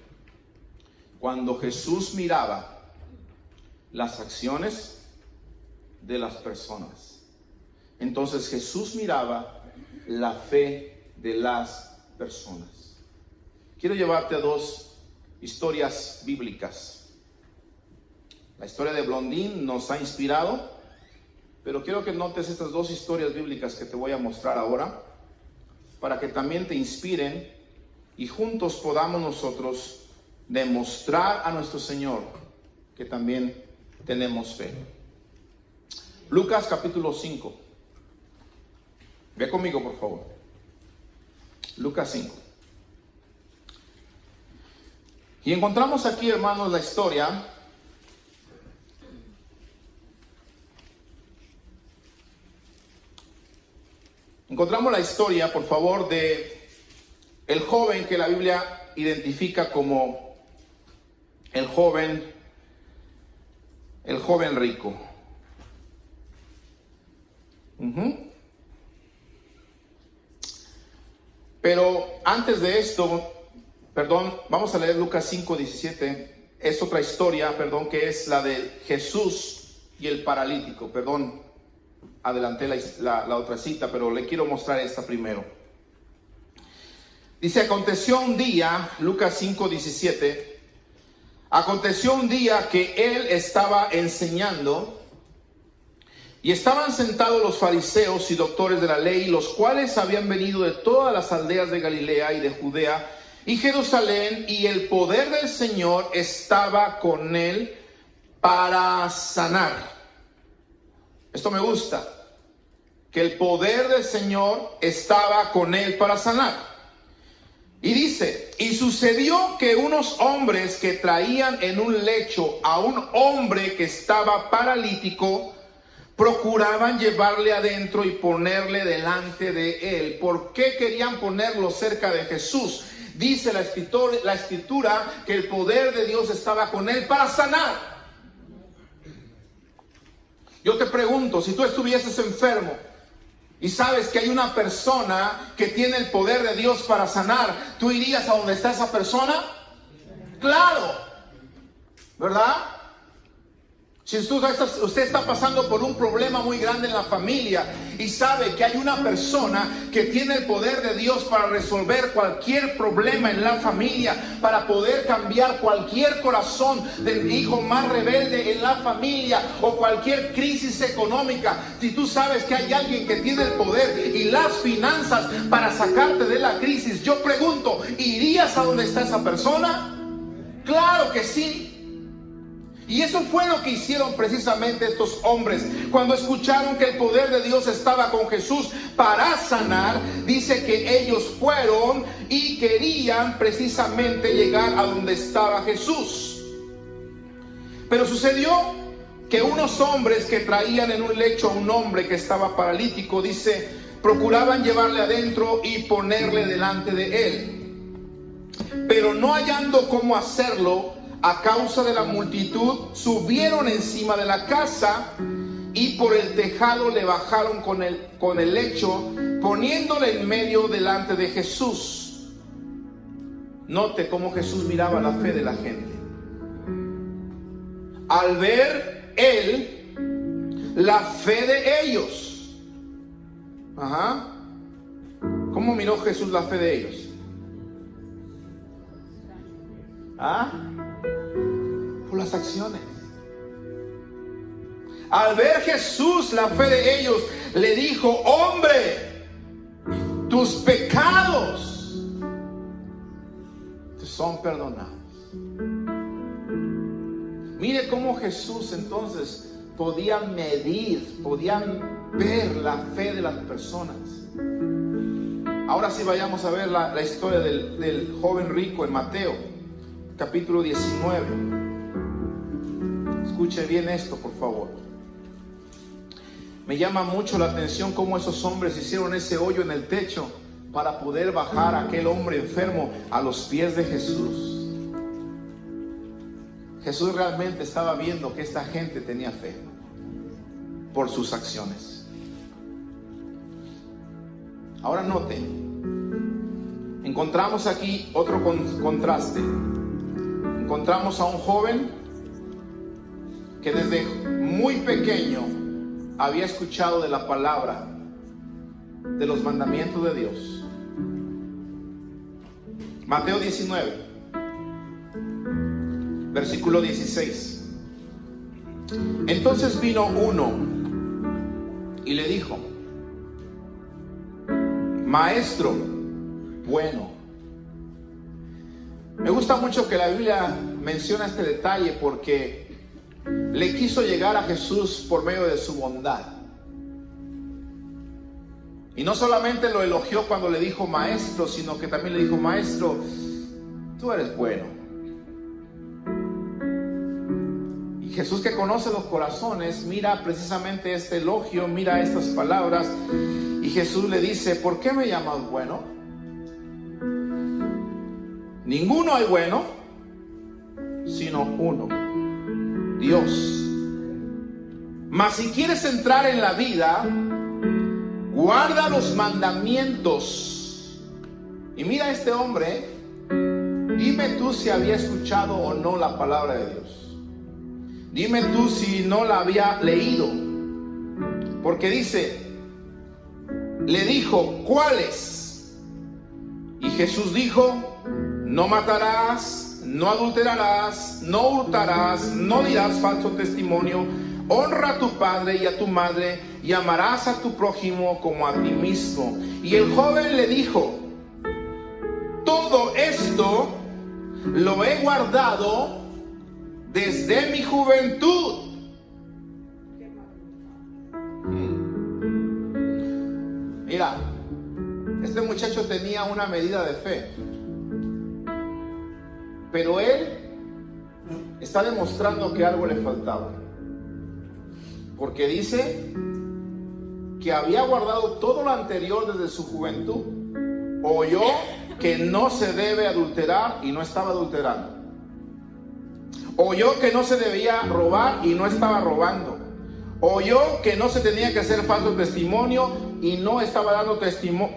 Cuando Jesús miraba las acciones de las personas. Entonces Jesús miraba la fe de las personas. Quiero llevarte a dos historias bíblicas. La historia de Blondín nos ha inspirado, pero quiero que notes estas dos historias bíblicas que te voy a mostrar ahora, para que también te inspiren y juntos podamos nosotros demostrar a nuestro Señor que también tenemos fe. Lucas capítulo 5. Ve conmigo, por favor. Lucas 5. Y encontramos aquí, hermanos, la historia por favor, de el joven que la Biblia identifica como el joven rico. Pero antes de esto, vamos a leer Lucas 5:17. Es otra historia, que es la de Jesús y el paralítico. Adelanté la otra cita, pero le quiero mostrar esta primero. Dice, aconteció un día, Lucas 5:17, aconteció un día que él estaba enseñando y estaban sentados los fariseos y doctores de la ley, los cuales habían venido de todas las aldeas de Galilea y de Judea y Jerusalén, y el poder del Señor estaba con él para sanar. Esto me gusta, que el poder del Señor estaba con él para sanar. Y dice, y sucedió que unos hombres que traían en un lecho a un hombre que estaba paralítico, procuraban llevarle adentro y ponerle delante de él. ¿Por qué querían ponerlo cerca de Jesús? Dice la escritura que el poder de Dios estaba con él para sanar. Yo te pregunto, si tú estuvieses enfermo y sabes que hay una persona que tiene el poder de Dios para sanar, ¿tú irías a donde está esa persona? Claro, ¿verdad? Si usted está pasando por un problema muy grande en la familia y sabe que hay una persona que tiene el poder de Dios para resolver cualquier problema en la familia, para poder cambiar cualquier corazón del hijo más rebelde en la familia o cualquier crisis económica, si tú sabes que hay alguien que tiene el poder y las finanzas para sacarte de la crisis, yo pregunto, ¿irías a donde está esa persona? Claro que sí. Y eso fue lo que hicieron precisamente estos hombres. Cuando escucharon que el poder de Dios estaba con Jesús para sanar, dice que ellos fueron y querían precisamente llegar a donde estaba Jesús. Pero sucedió que unos hombres que traían en un lecho a un hombre que estaba paralítico, dice, procuraban llevarle adentro y ponerle delante de él. Pero no hallando cómo hacerlo, a causa de la multitud, subieron encima de la casa y por el tejado le bajaron con el lecho, poniéndole en medio delante de Jesús. Note cómo Jesús miraba la fe de la gente. Al ver él la fe de ellos. ¿Cómo miró Jesús la fe de ellos? Por las acciones. Al ver Jesús la fe de ellos, le dijo, hombre, tus pecados te son perdonados. Mire cómo Jesús entonces podían medir, podían ver la fe de las personas. Ahora sí vayamos a ver la historia del joven rico en Mateo, capítulo 19. Escuche bien esto, por favor. Me llama mucho la atención cómo esos hombres hicieron ese hoyo en el techo para poder bajar a aquel hombre enfermo a los pies de Jesús. Jesús realmente estaba viendo que esta gente tenía fe por sus acciones. Ahora note, encontramos aquí otro contraste. Encontramos a un joven que desde muy pequeño había escuchado de la palabra, de los mandamientos de Dios. Mateo 19, versículo 16. Entonces vino uno y le dijo: Maestro bueno. Me gusta mucho que la Biblia menciona este detalle porque le quiso llegar a Jesús por medio de su bondad. Y no solamente lo elogió cuando le dijo maestro, sino que también le dijo: Maestro, tú eres bueno. Y Jesús, que conoce los corazones, mira precisamente este elogio, mira estas palabras, y Jesús le dice: ¿por qué me llamas bueno? Ninguno hay bueno, sino uno, Dios. Mas si quieres entrar en la vida, guarda los mandamientos. Y mira a este hombre, dime tú si había escuchado o no la palabra de Dios. Dime tú si no la había leído. Porque dice, le dijo: ¿cuáles? Y Jesús dijo: no matarás, no adulterarás, no hurtarás, no dirás falso testimonio, honra a tu padre y a tu madre, y amarás a tu prójimo como a ti mismo. Y el joven le dijo: todo esto lo he guardado desde mi juventud. Mira, este muchacho tenía una medida de fe, pero él está demostrando que algo le faltaba, porque dice que había guardado todo lo anterior desde su juventud. Oyó que no se debe adulterar y no estaba adulterando. Oyó que no se debía robar y no estaba robando. Oyó que no se tenía que hacer falso testimonio y no estaba dando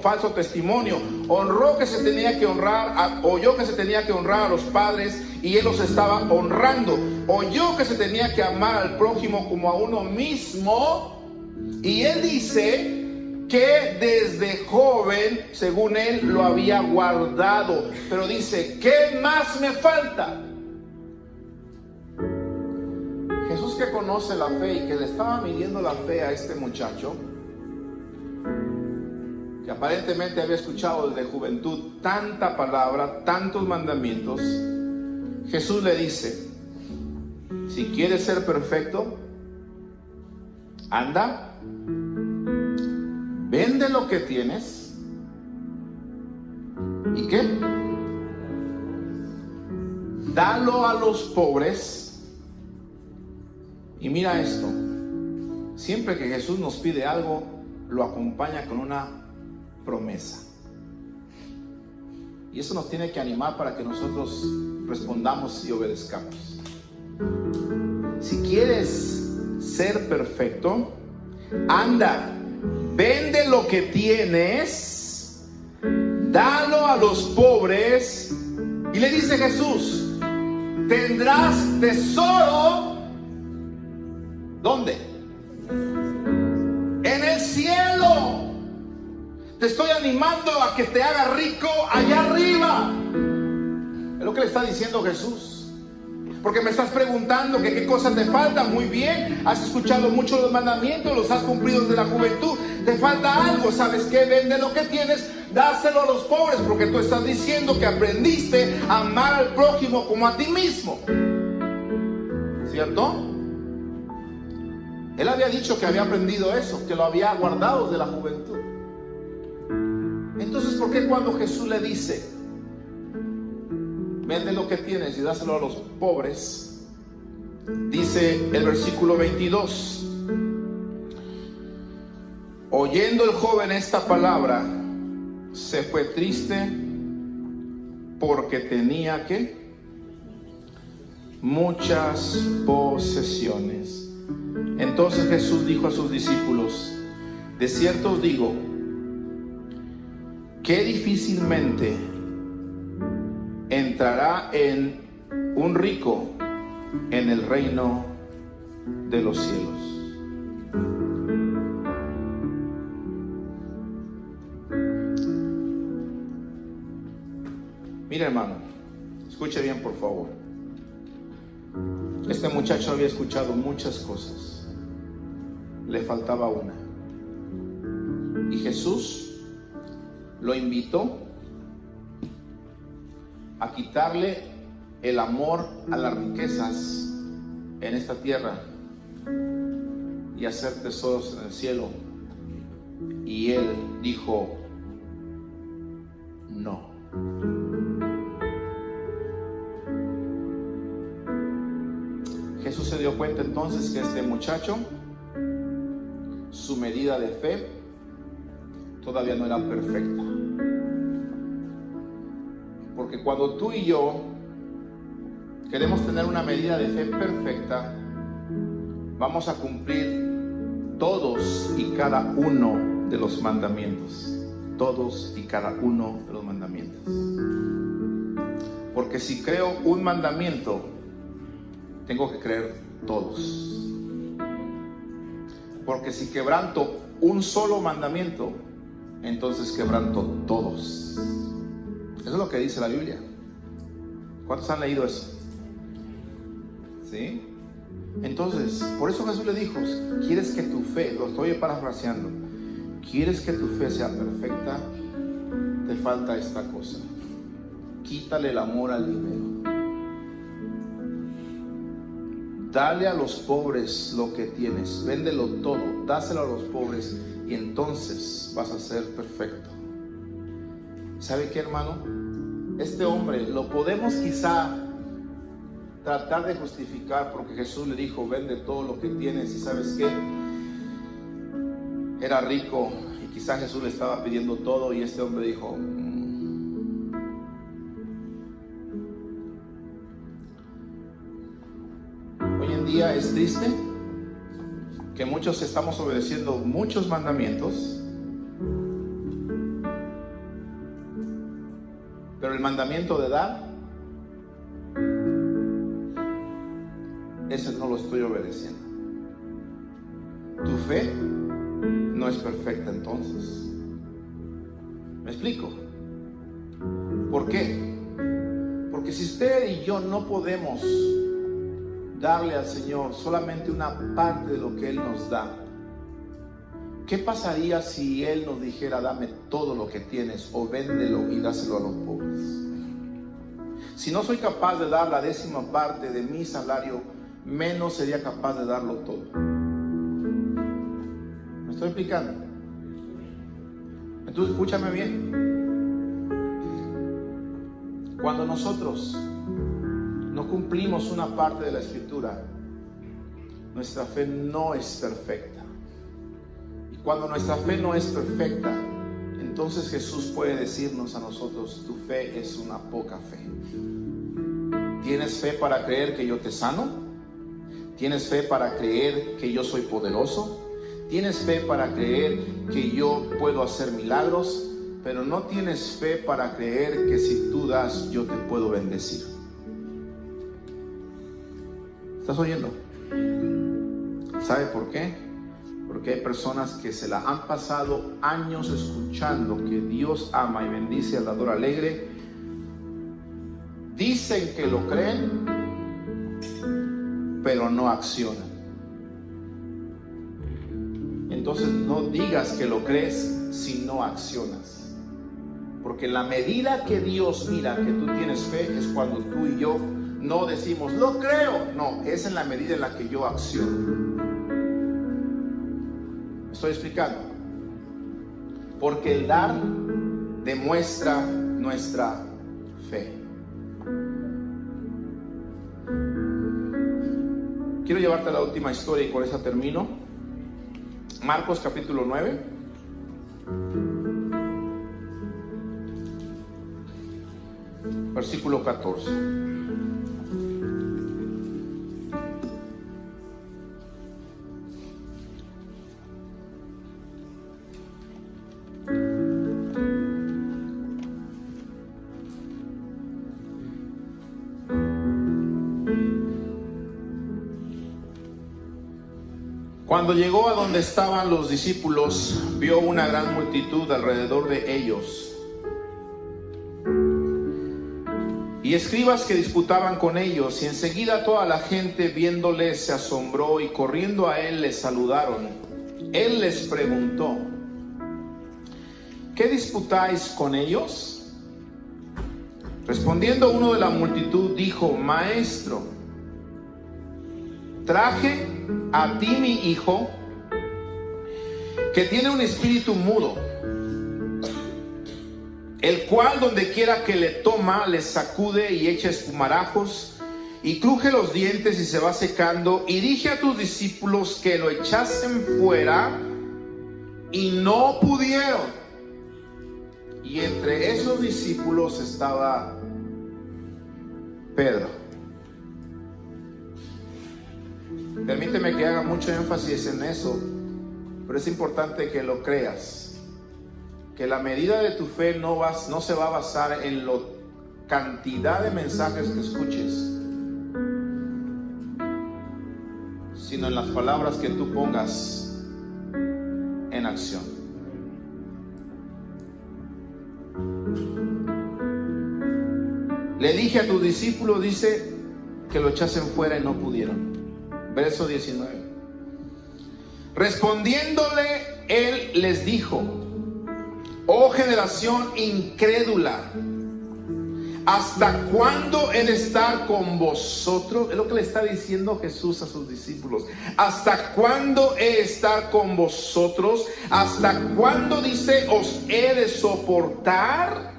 falso testimonio. Honró que se tenía que honrar, oyó que se tenía que honrar a los padres y él los estaba honrando. Oyó que se tenía que amar al prójimo como a uno mismo. Y él dice que desde joven, según él, lo había guardado. Pero dice: ¿qué más me falta? Jesús, que conoce la fe y que le estaba midiendo la fe a este muchacho, que aparentemente había escuchado desde juventud tanta palabra, tantos mandamientos, Jesús le dice: si quieres ser perfecto, anda, vende lo que tienes. ¿Y qué? Dalo a los pobres. Y mira esto, siempre que Jesús nos pide algo, lo acompaña con una promesa. Y eso nos tiene que animar para que nosotros respondamos y obedezcamos. Si quieres ser perfecto, anda, vende lo que tienes, dalo a los pobres. Y le dice Jesús: tendrás tesoro. ¿Dónde? En el cielo. Te estoy animando a que te haga rico allá arriba. Es lo que le está diciendo Jesús. Porque me estás preguntando que qué cosas te faltan. Muy bien, has escuchado mucho los mandamientos, los has cumplido desde la juventud. Te falta algo. ¿Sabes qué? Vende lo que tienes, dáselo a los pobres, porque tú estás diciendo que aprendiste a amar al prójimo como a ti mismo. ¿Cierto? Él había dicho que había aprendido eso, que lo había guardado desde la juventud. Entonces, ¿por qué cuando Jesús le dice, vende lo que tienes y dáselo a los pobres? Dice el versículo 22: oyendo el joven esta palabra, se fue triste porque tenía ¿qué? Muchas posesiones. Entonces Jesús dijo a sus discípulos: de cierto os digo que difícilmente entrará en un rico en el reino de los cielos. Mira, hermano, escuche bien, por favor. Este muchacho había escuchado muchas cosas, le faltaba una, y Jesús lo invitó a quitarle el amor a las riquezas en esta tierra y hacer tesoros en el cielo. Y él dijo no. Jesús se dio cuenta entonces que este muchacho, su medida de fe todavía no era perfecta. Porque cuando tú y yo queremos tener una medida de fe perfecta, vamos a cumplir todos y cada uno de los mandamientos. Todos y cada uno de los mandamientos. Porque si creo un mandamiento, tengo que creer todos. Porque si quebranto un solo mandamiento, entonces quebranto todos. Eso es lo que dice la Biblia. ¿Cuántos han leído eso? ¿Sí? Entonces, por eso Jesús le dijo: ¿quieres que tu fe, lo estoy parafraseando, quieres que tu fe sea perfecta? Te falta esta cosa: quítale el amor al dinero. Dale a los pobres lo que tienes, véndelo todo, dáselo a los pobres, y entonces vas a ser perfecto. ¿Sabe qué, hermano? Este hombre lo podemos quizá tratar de justificar porque Jesús le dijo: vende todo lo que tienes, y ¿sabes qué? Era rico y quizá Jesús le estaba pidiendo todo, y este hombre dijo: Hoy en día es triste que muchos estamos obedeciendo muchos mandamientos, pero el mandamiento de dar, ese no lo estoy obedeciendo. Tu fe no es perfecta entonces. ¿Me explico? ¿Por qué? Porque si usted y yo no podemos darle al Señor solamente una parte de lo que Él nos da, ¿qué pasaría si Él nos dijera: dame todo lo que tienes, o véndelo y dáselo a los pobres? Si no soy capaz de dar la 10ª parte de mi salario, menos sería capaz de darlo todo. ¿Me estoy explicando? Entonces escúchame bien. Cuando nosotros no cumplimos una parte de la Escritura, nuestra fe no es perfecta. Y cuando nuestra fe no es perfecta, entonces Jesús puede decirnos a nosotros: tu fe es una poca fe. ¿Tienes fe para creer que yo te sano? ¿Tienes fe para creer que yo soy poderoso? ¿Tienes fe para creer que yo puedo hacer milagros? Pero no tienes fe para creer que si tú das, yo te puedo bendecir. ¿Estás oyendo? ¿Sabe por qué? Porque hay personas que se la han pasado años escuchando que Dios ama y bendice al dador alegre. Dicen que lo creen, pero no accionan. Entonces no digas que lo crees si no accionas. Porque la medida que Dios mira que tú tienes fe es cuando tú y yo no decimos: lo creo. No, es en la medida en la que yo acciono. estoy explicando? Porque el dar demuestra nuestra fe. Quiero llevarte a la última historia y con esa termino. Marcos capítulo 9. Versículo 14. Cuando llegó a donde estaban los discípulos, vio una gran multitud alrededor de ellos y escribas que disputaban con ellos, y enseguida toda la gente viéndoles se asombró y corriendo a él les saludaron. Él les preguntó: ¿qué disputáis con ellos? Respondiendo uno de la multitud dijo: Maestro, traje a ti mi hijo, que tiene un espíritu mudo, el cual donde quiera que le toma, le sacude y echa espumarajos y cruje los dientes y se va secando. Y dije a tus discípulos que lo echasen fuera y no pudieron. Y entre esos discípulos estaba Pedro. Permíteme que haga mucho énfasis en eso, pero es importante que lo creas, que la medida de tu fe no se va a basar en la cantidad de mensajes que escuches, sino en las palabras que tú pongas en acción. Le dije a tus discípulos, dice, que lo echasen fuera y no pudieron. Verso 19. Respondiéndole, él les dijo: oh generación incrédula, ¿hasta cuándo he de estar con vosotros? Es lo que le está diciendo Jesús a sus discípulos. ¿Hasta cuándo he de estar con vosotros? ¿Hasta cuándo, dice, os he de soportar?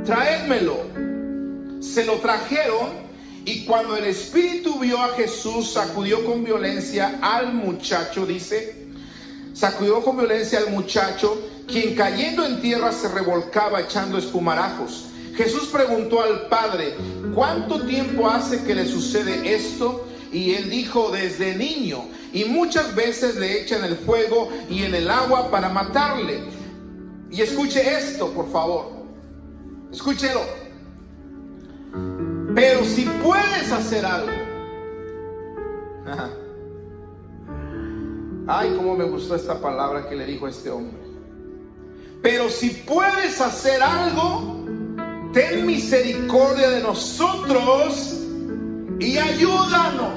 Traédmelo. Se lo trajeron. Y cuando el espíritu vio a Jesús, sacudió con violencia al muchacho, dice, sacudió con violencia al muchacho, quien cayendo en tierra se revolcaba echando espumarajos. Jesús preguntó al padre: ¿cuánto tiempo hace que le sucede esto? Y él dijo: desde niño, y muchas veces le echan el fuego y en el agua para matarle. Y escuche esto, por favor, escúchelo. Pero si puedes hacer algo. Ay, cómo me gustó esta palabra que le dijo a este hombre. Pero si puedes hacer algo, ten misericordia de nosotros y ayúdanos.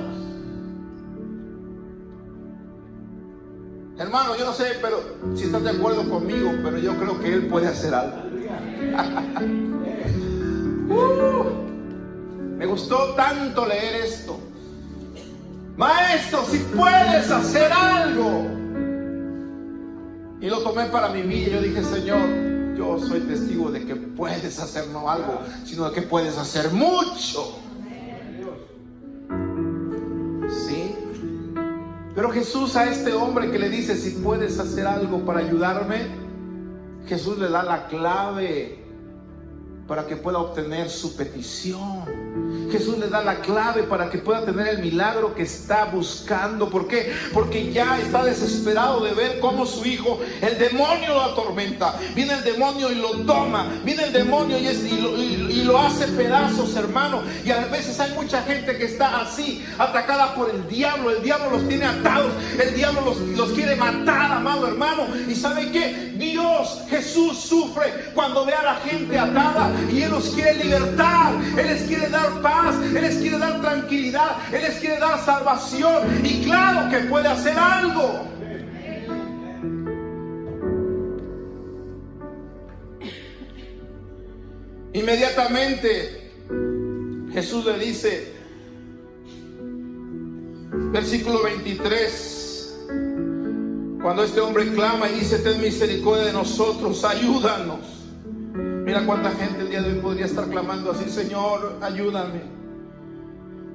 Hermano, yo no sé, pero si estás de acuerdo conmigo, pero yo creo que él puede hacer algo. Me gustó tanto leer esto. Maestro, si puedes hacer algo. Y lo tomé para mi vida. Yo dije: Señor, yo soy testigo de que puedes hacer no algo, sino de que puedes hacer mucho. Sí. Pero Jesús, a este hombre que le dice: si puedes hacer algo para ayudarme, Jesús le da la clave para que pueda obtener su petición. Jesús le da la clave para que pueda tener el milagro que está buscando. ¿Por qué? Porque ya está desesperado de ver cómo su hijo, el demonio lo atormenta. Viene el demonio y lo toma. Viene el demonio y lo hace pedazos, hermano. Y a veces hay mucha gente que está así, atacada por el diablo. El diablo los tiene atados. El diablo los quiere matar, amado hermano. ¿Y sabe qué? Dios, Jesús sufre cuando ve a la gente atada, y Él los quiere libertar. Él les quiere dar paz, Él les quiere dar tranquilidad, Él les quiere dar salvación. Y claro que puede hacer algo. Inmediatamente Jesús le dice, versículo 23: Cuando este hombre clama y dice: ten misericordia de nosotros, ayúdanos. Mira cuánta gente el día de hoy podría estar clamando así: Señor, ayúdame.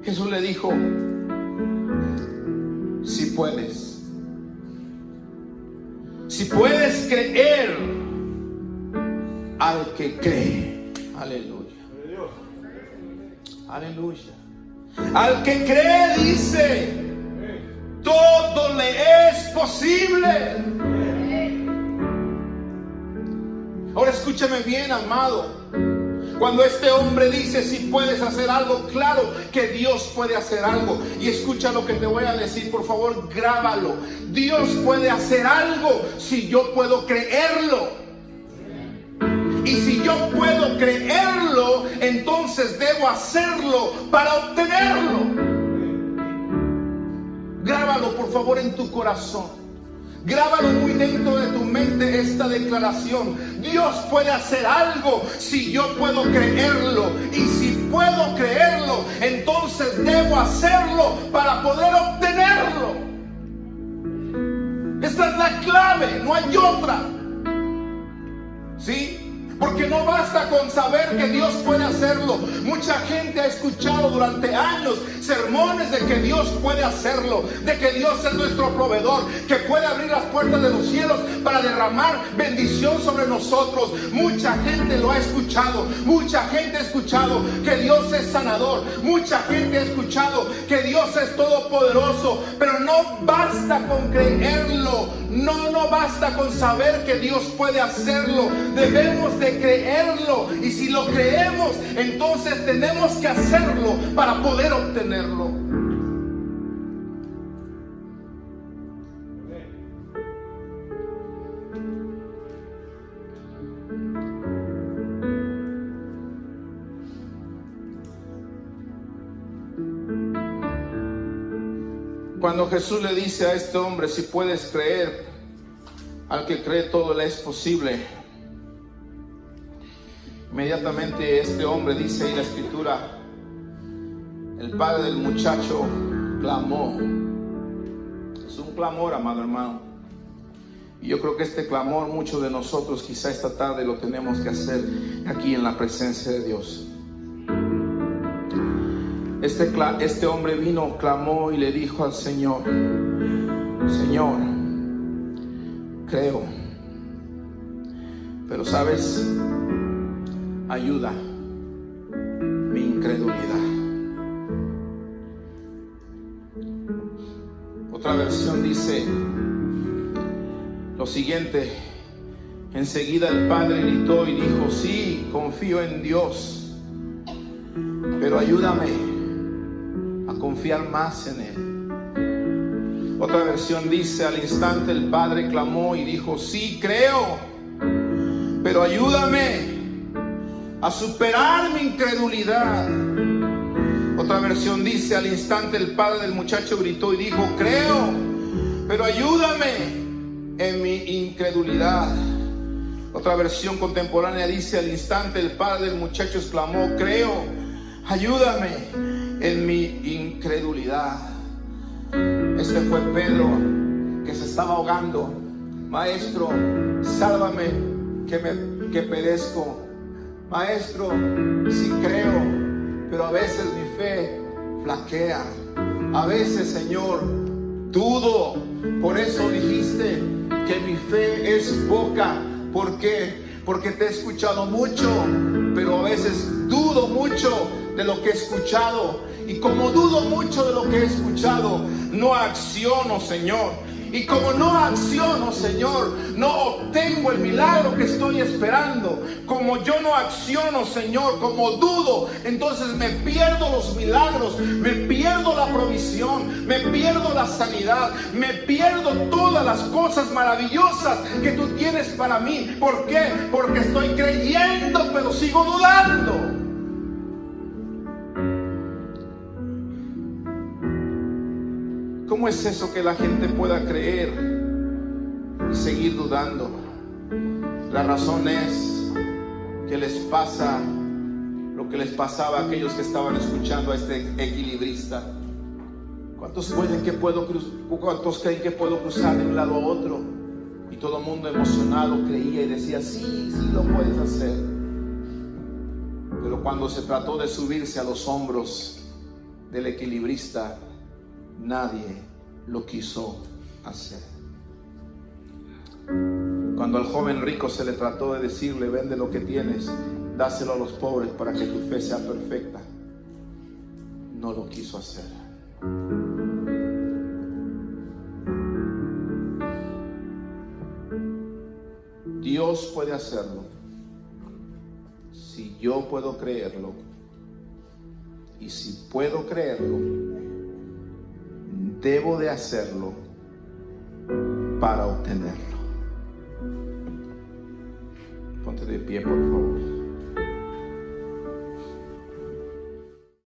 Jesús le dijo: si puedes. Si puedes creer al que cree. Aleluya. Aleluya. Al que cree, dice, todo le es posible. Ahora escúchame bien, amado. Cuando este hombre dice: si puedes hacer algo, claro que Dios puede hacer algo. Y escucha lo que te voy a decir, por favor, grábalo. Dios puede hacer algo si yo puedo creerlo. Y si yo puedo creerlo, entonces debo hacerlo para obtenerlo. Grábalo, por favor, en tu corazón. Grábalo muy dentro de tu mente esta declaración. Dios puede hacer algo si yo puedo creerlo. Y si puedo creerlo, entonces debo hacerlo para poder obtenerlo. Esta es la clave, no hay otra. ¿Sí? Porque no basta con saber que Dios puede hacerlo. Mucha gente ha escuchado durante años sermones de que Dios puede hacerlo, de que Dios es nuestro proveedor, que puede abrir las puertas de los cielos para derramar bendición sobre nosotros. Mucha gente lo ha escuchado. Mucha gente ha escuchado que Dios es sanador. Mucha gente ha escuchado que Dios es todopoderoso. Pero no basta con creerlo. No basta con saber que Dios puede hacerlo. Debemos de creerlo. Y si lo creemos, entonces tenemos que hacerlo para poder obtenerlo. Cuando Jesús le dice a este hombre: si puedes creer, al que cree todo le es posible, inmediatamente este hombre, dice ahí la escritura, el padre del muchacho clamó. Es un clamor, amado hermano. Y yo creo que este clamor muchos de nosotros quizá esta tarde lo tenemos que hacer aquí en la presencia de Dios. Este hombre vino, clamó y le dijo al Señor: Señor, creo, pero sabes, ayuda mi incredulidad. Otra versión dice lo siguiente: enseguida el padre gritó y dijo: sí, confío en Dios, pero ayúdame a confiar más en Él. Otra versión dice: al instante el padre clamó y dijo: sí, creo, pero ayúdame a superar mi incredulidad. Otra versión dice: al instante el padre del muchacho gritó y dijo: creo, pero ayúdame en mi incredulidad. Otra versión contemporánea dice: al instante el padre del muchacho exclamó: creo, ayúdame en mi incredulidad. Este fue Pedro, que se estaba ahogando. Maestro, sálvame, que perezco. Maestro, sí creo, pero a veces mi fe flaquea. A veces, Señor, dudo. Por eso dijiste que mi fe es poca. ¿Por qué? Porque te he escuchado mucho, pero a veces dudo mucho de lo que he escuchado. Y como dudo mucho de lo que he escuchado, no acciono, Señor. Y como no acciono, Señor, no obtengo el milagro que estoy esperando. Como yo no acciono, Señor, como dudo, entonces me pierdo los milagros, me pierdo la provisión, me pierdo la sanidad, me pierdo todas las cosas maravillosas que tú tienes para mí. ¿Por qué? Porque estoy creyendo, pero sigo dudando. ¿Cómo es eso que la gente pueda creer y seguir dudando? La razón es que les pasa lo que les pasaba a aquellos que estaban escuchando a este equilibrista. ¿Cuántos creen que puedo cruzar de un lado a otro? Y todo el mundo emocionado creía y decía, sí, sí lo puedes hacer. Pero cuando se trató de subirse a los hombros del equilibrista, nadie lo quiso hacer. Cuando al joven rico se le trató de decirle, vende lo que tienes, dáselo a los pobres para que tu fe sea perfecta, no lo quiso hacer. Dios puede hacerlo si yo puedo creerlo, y si puedo creerlo, debo de hacerlo para obtenerlo. Ponte de pie, por favor.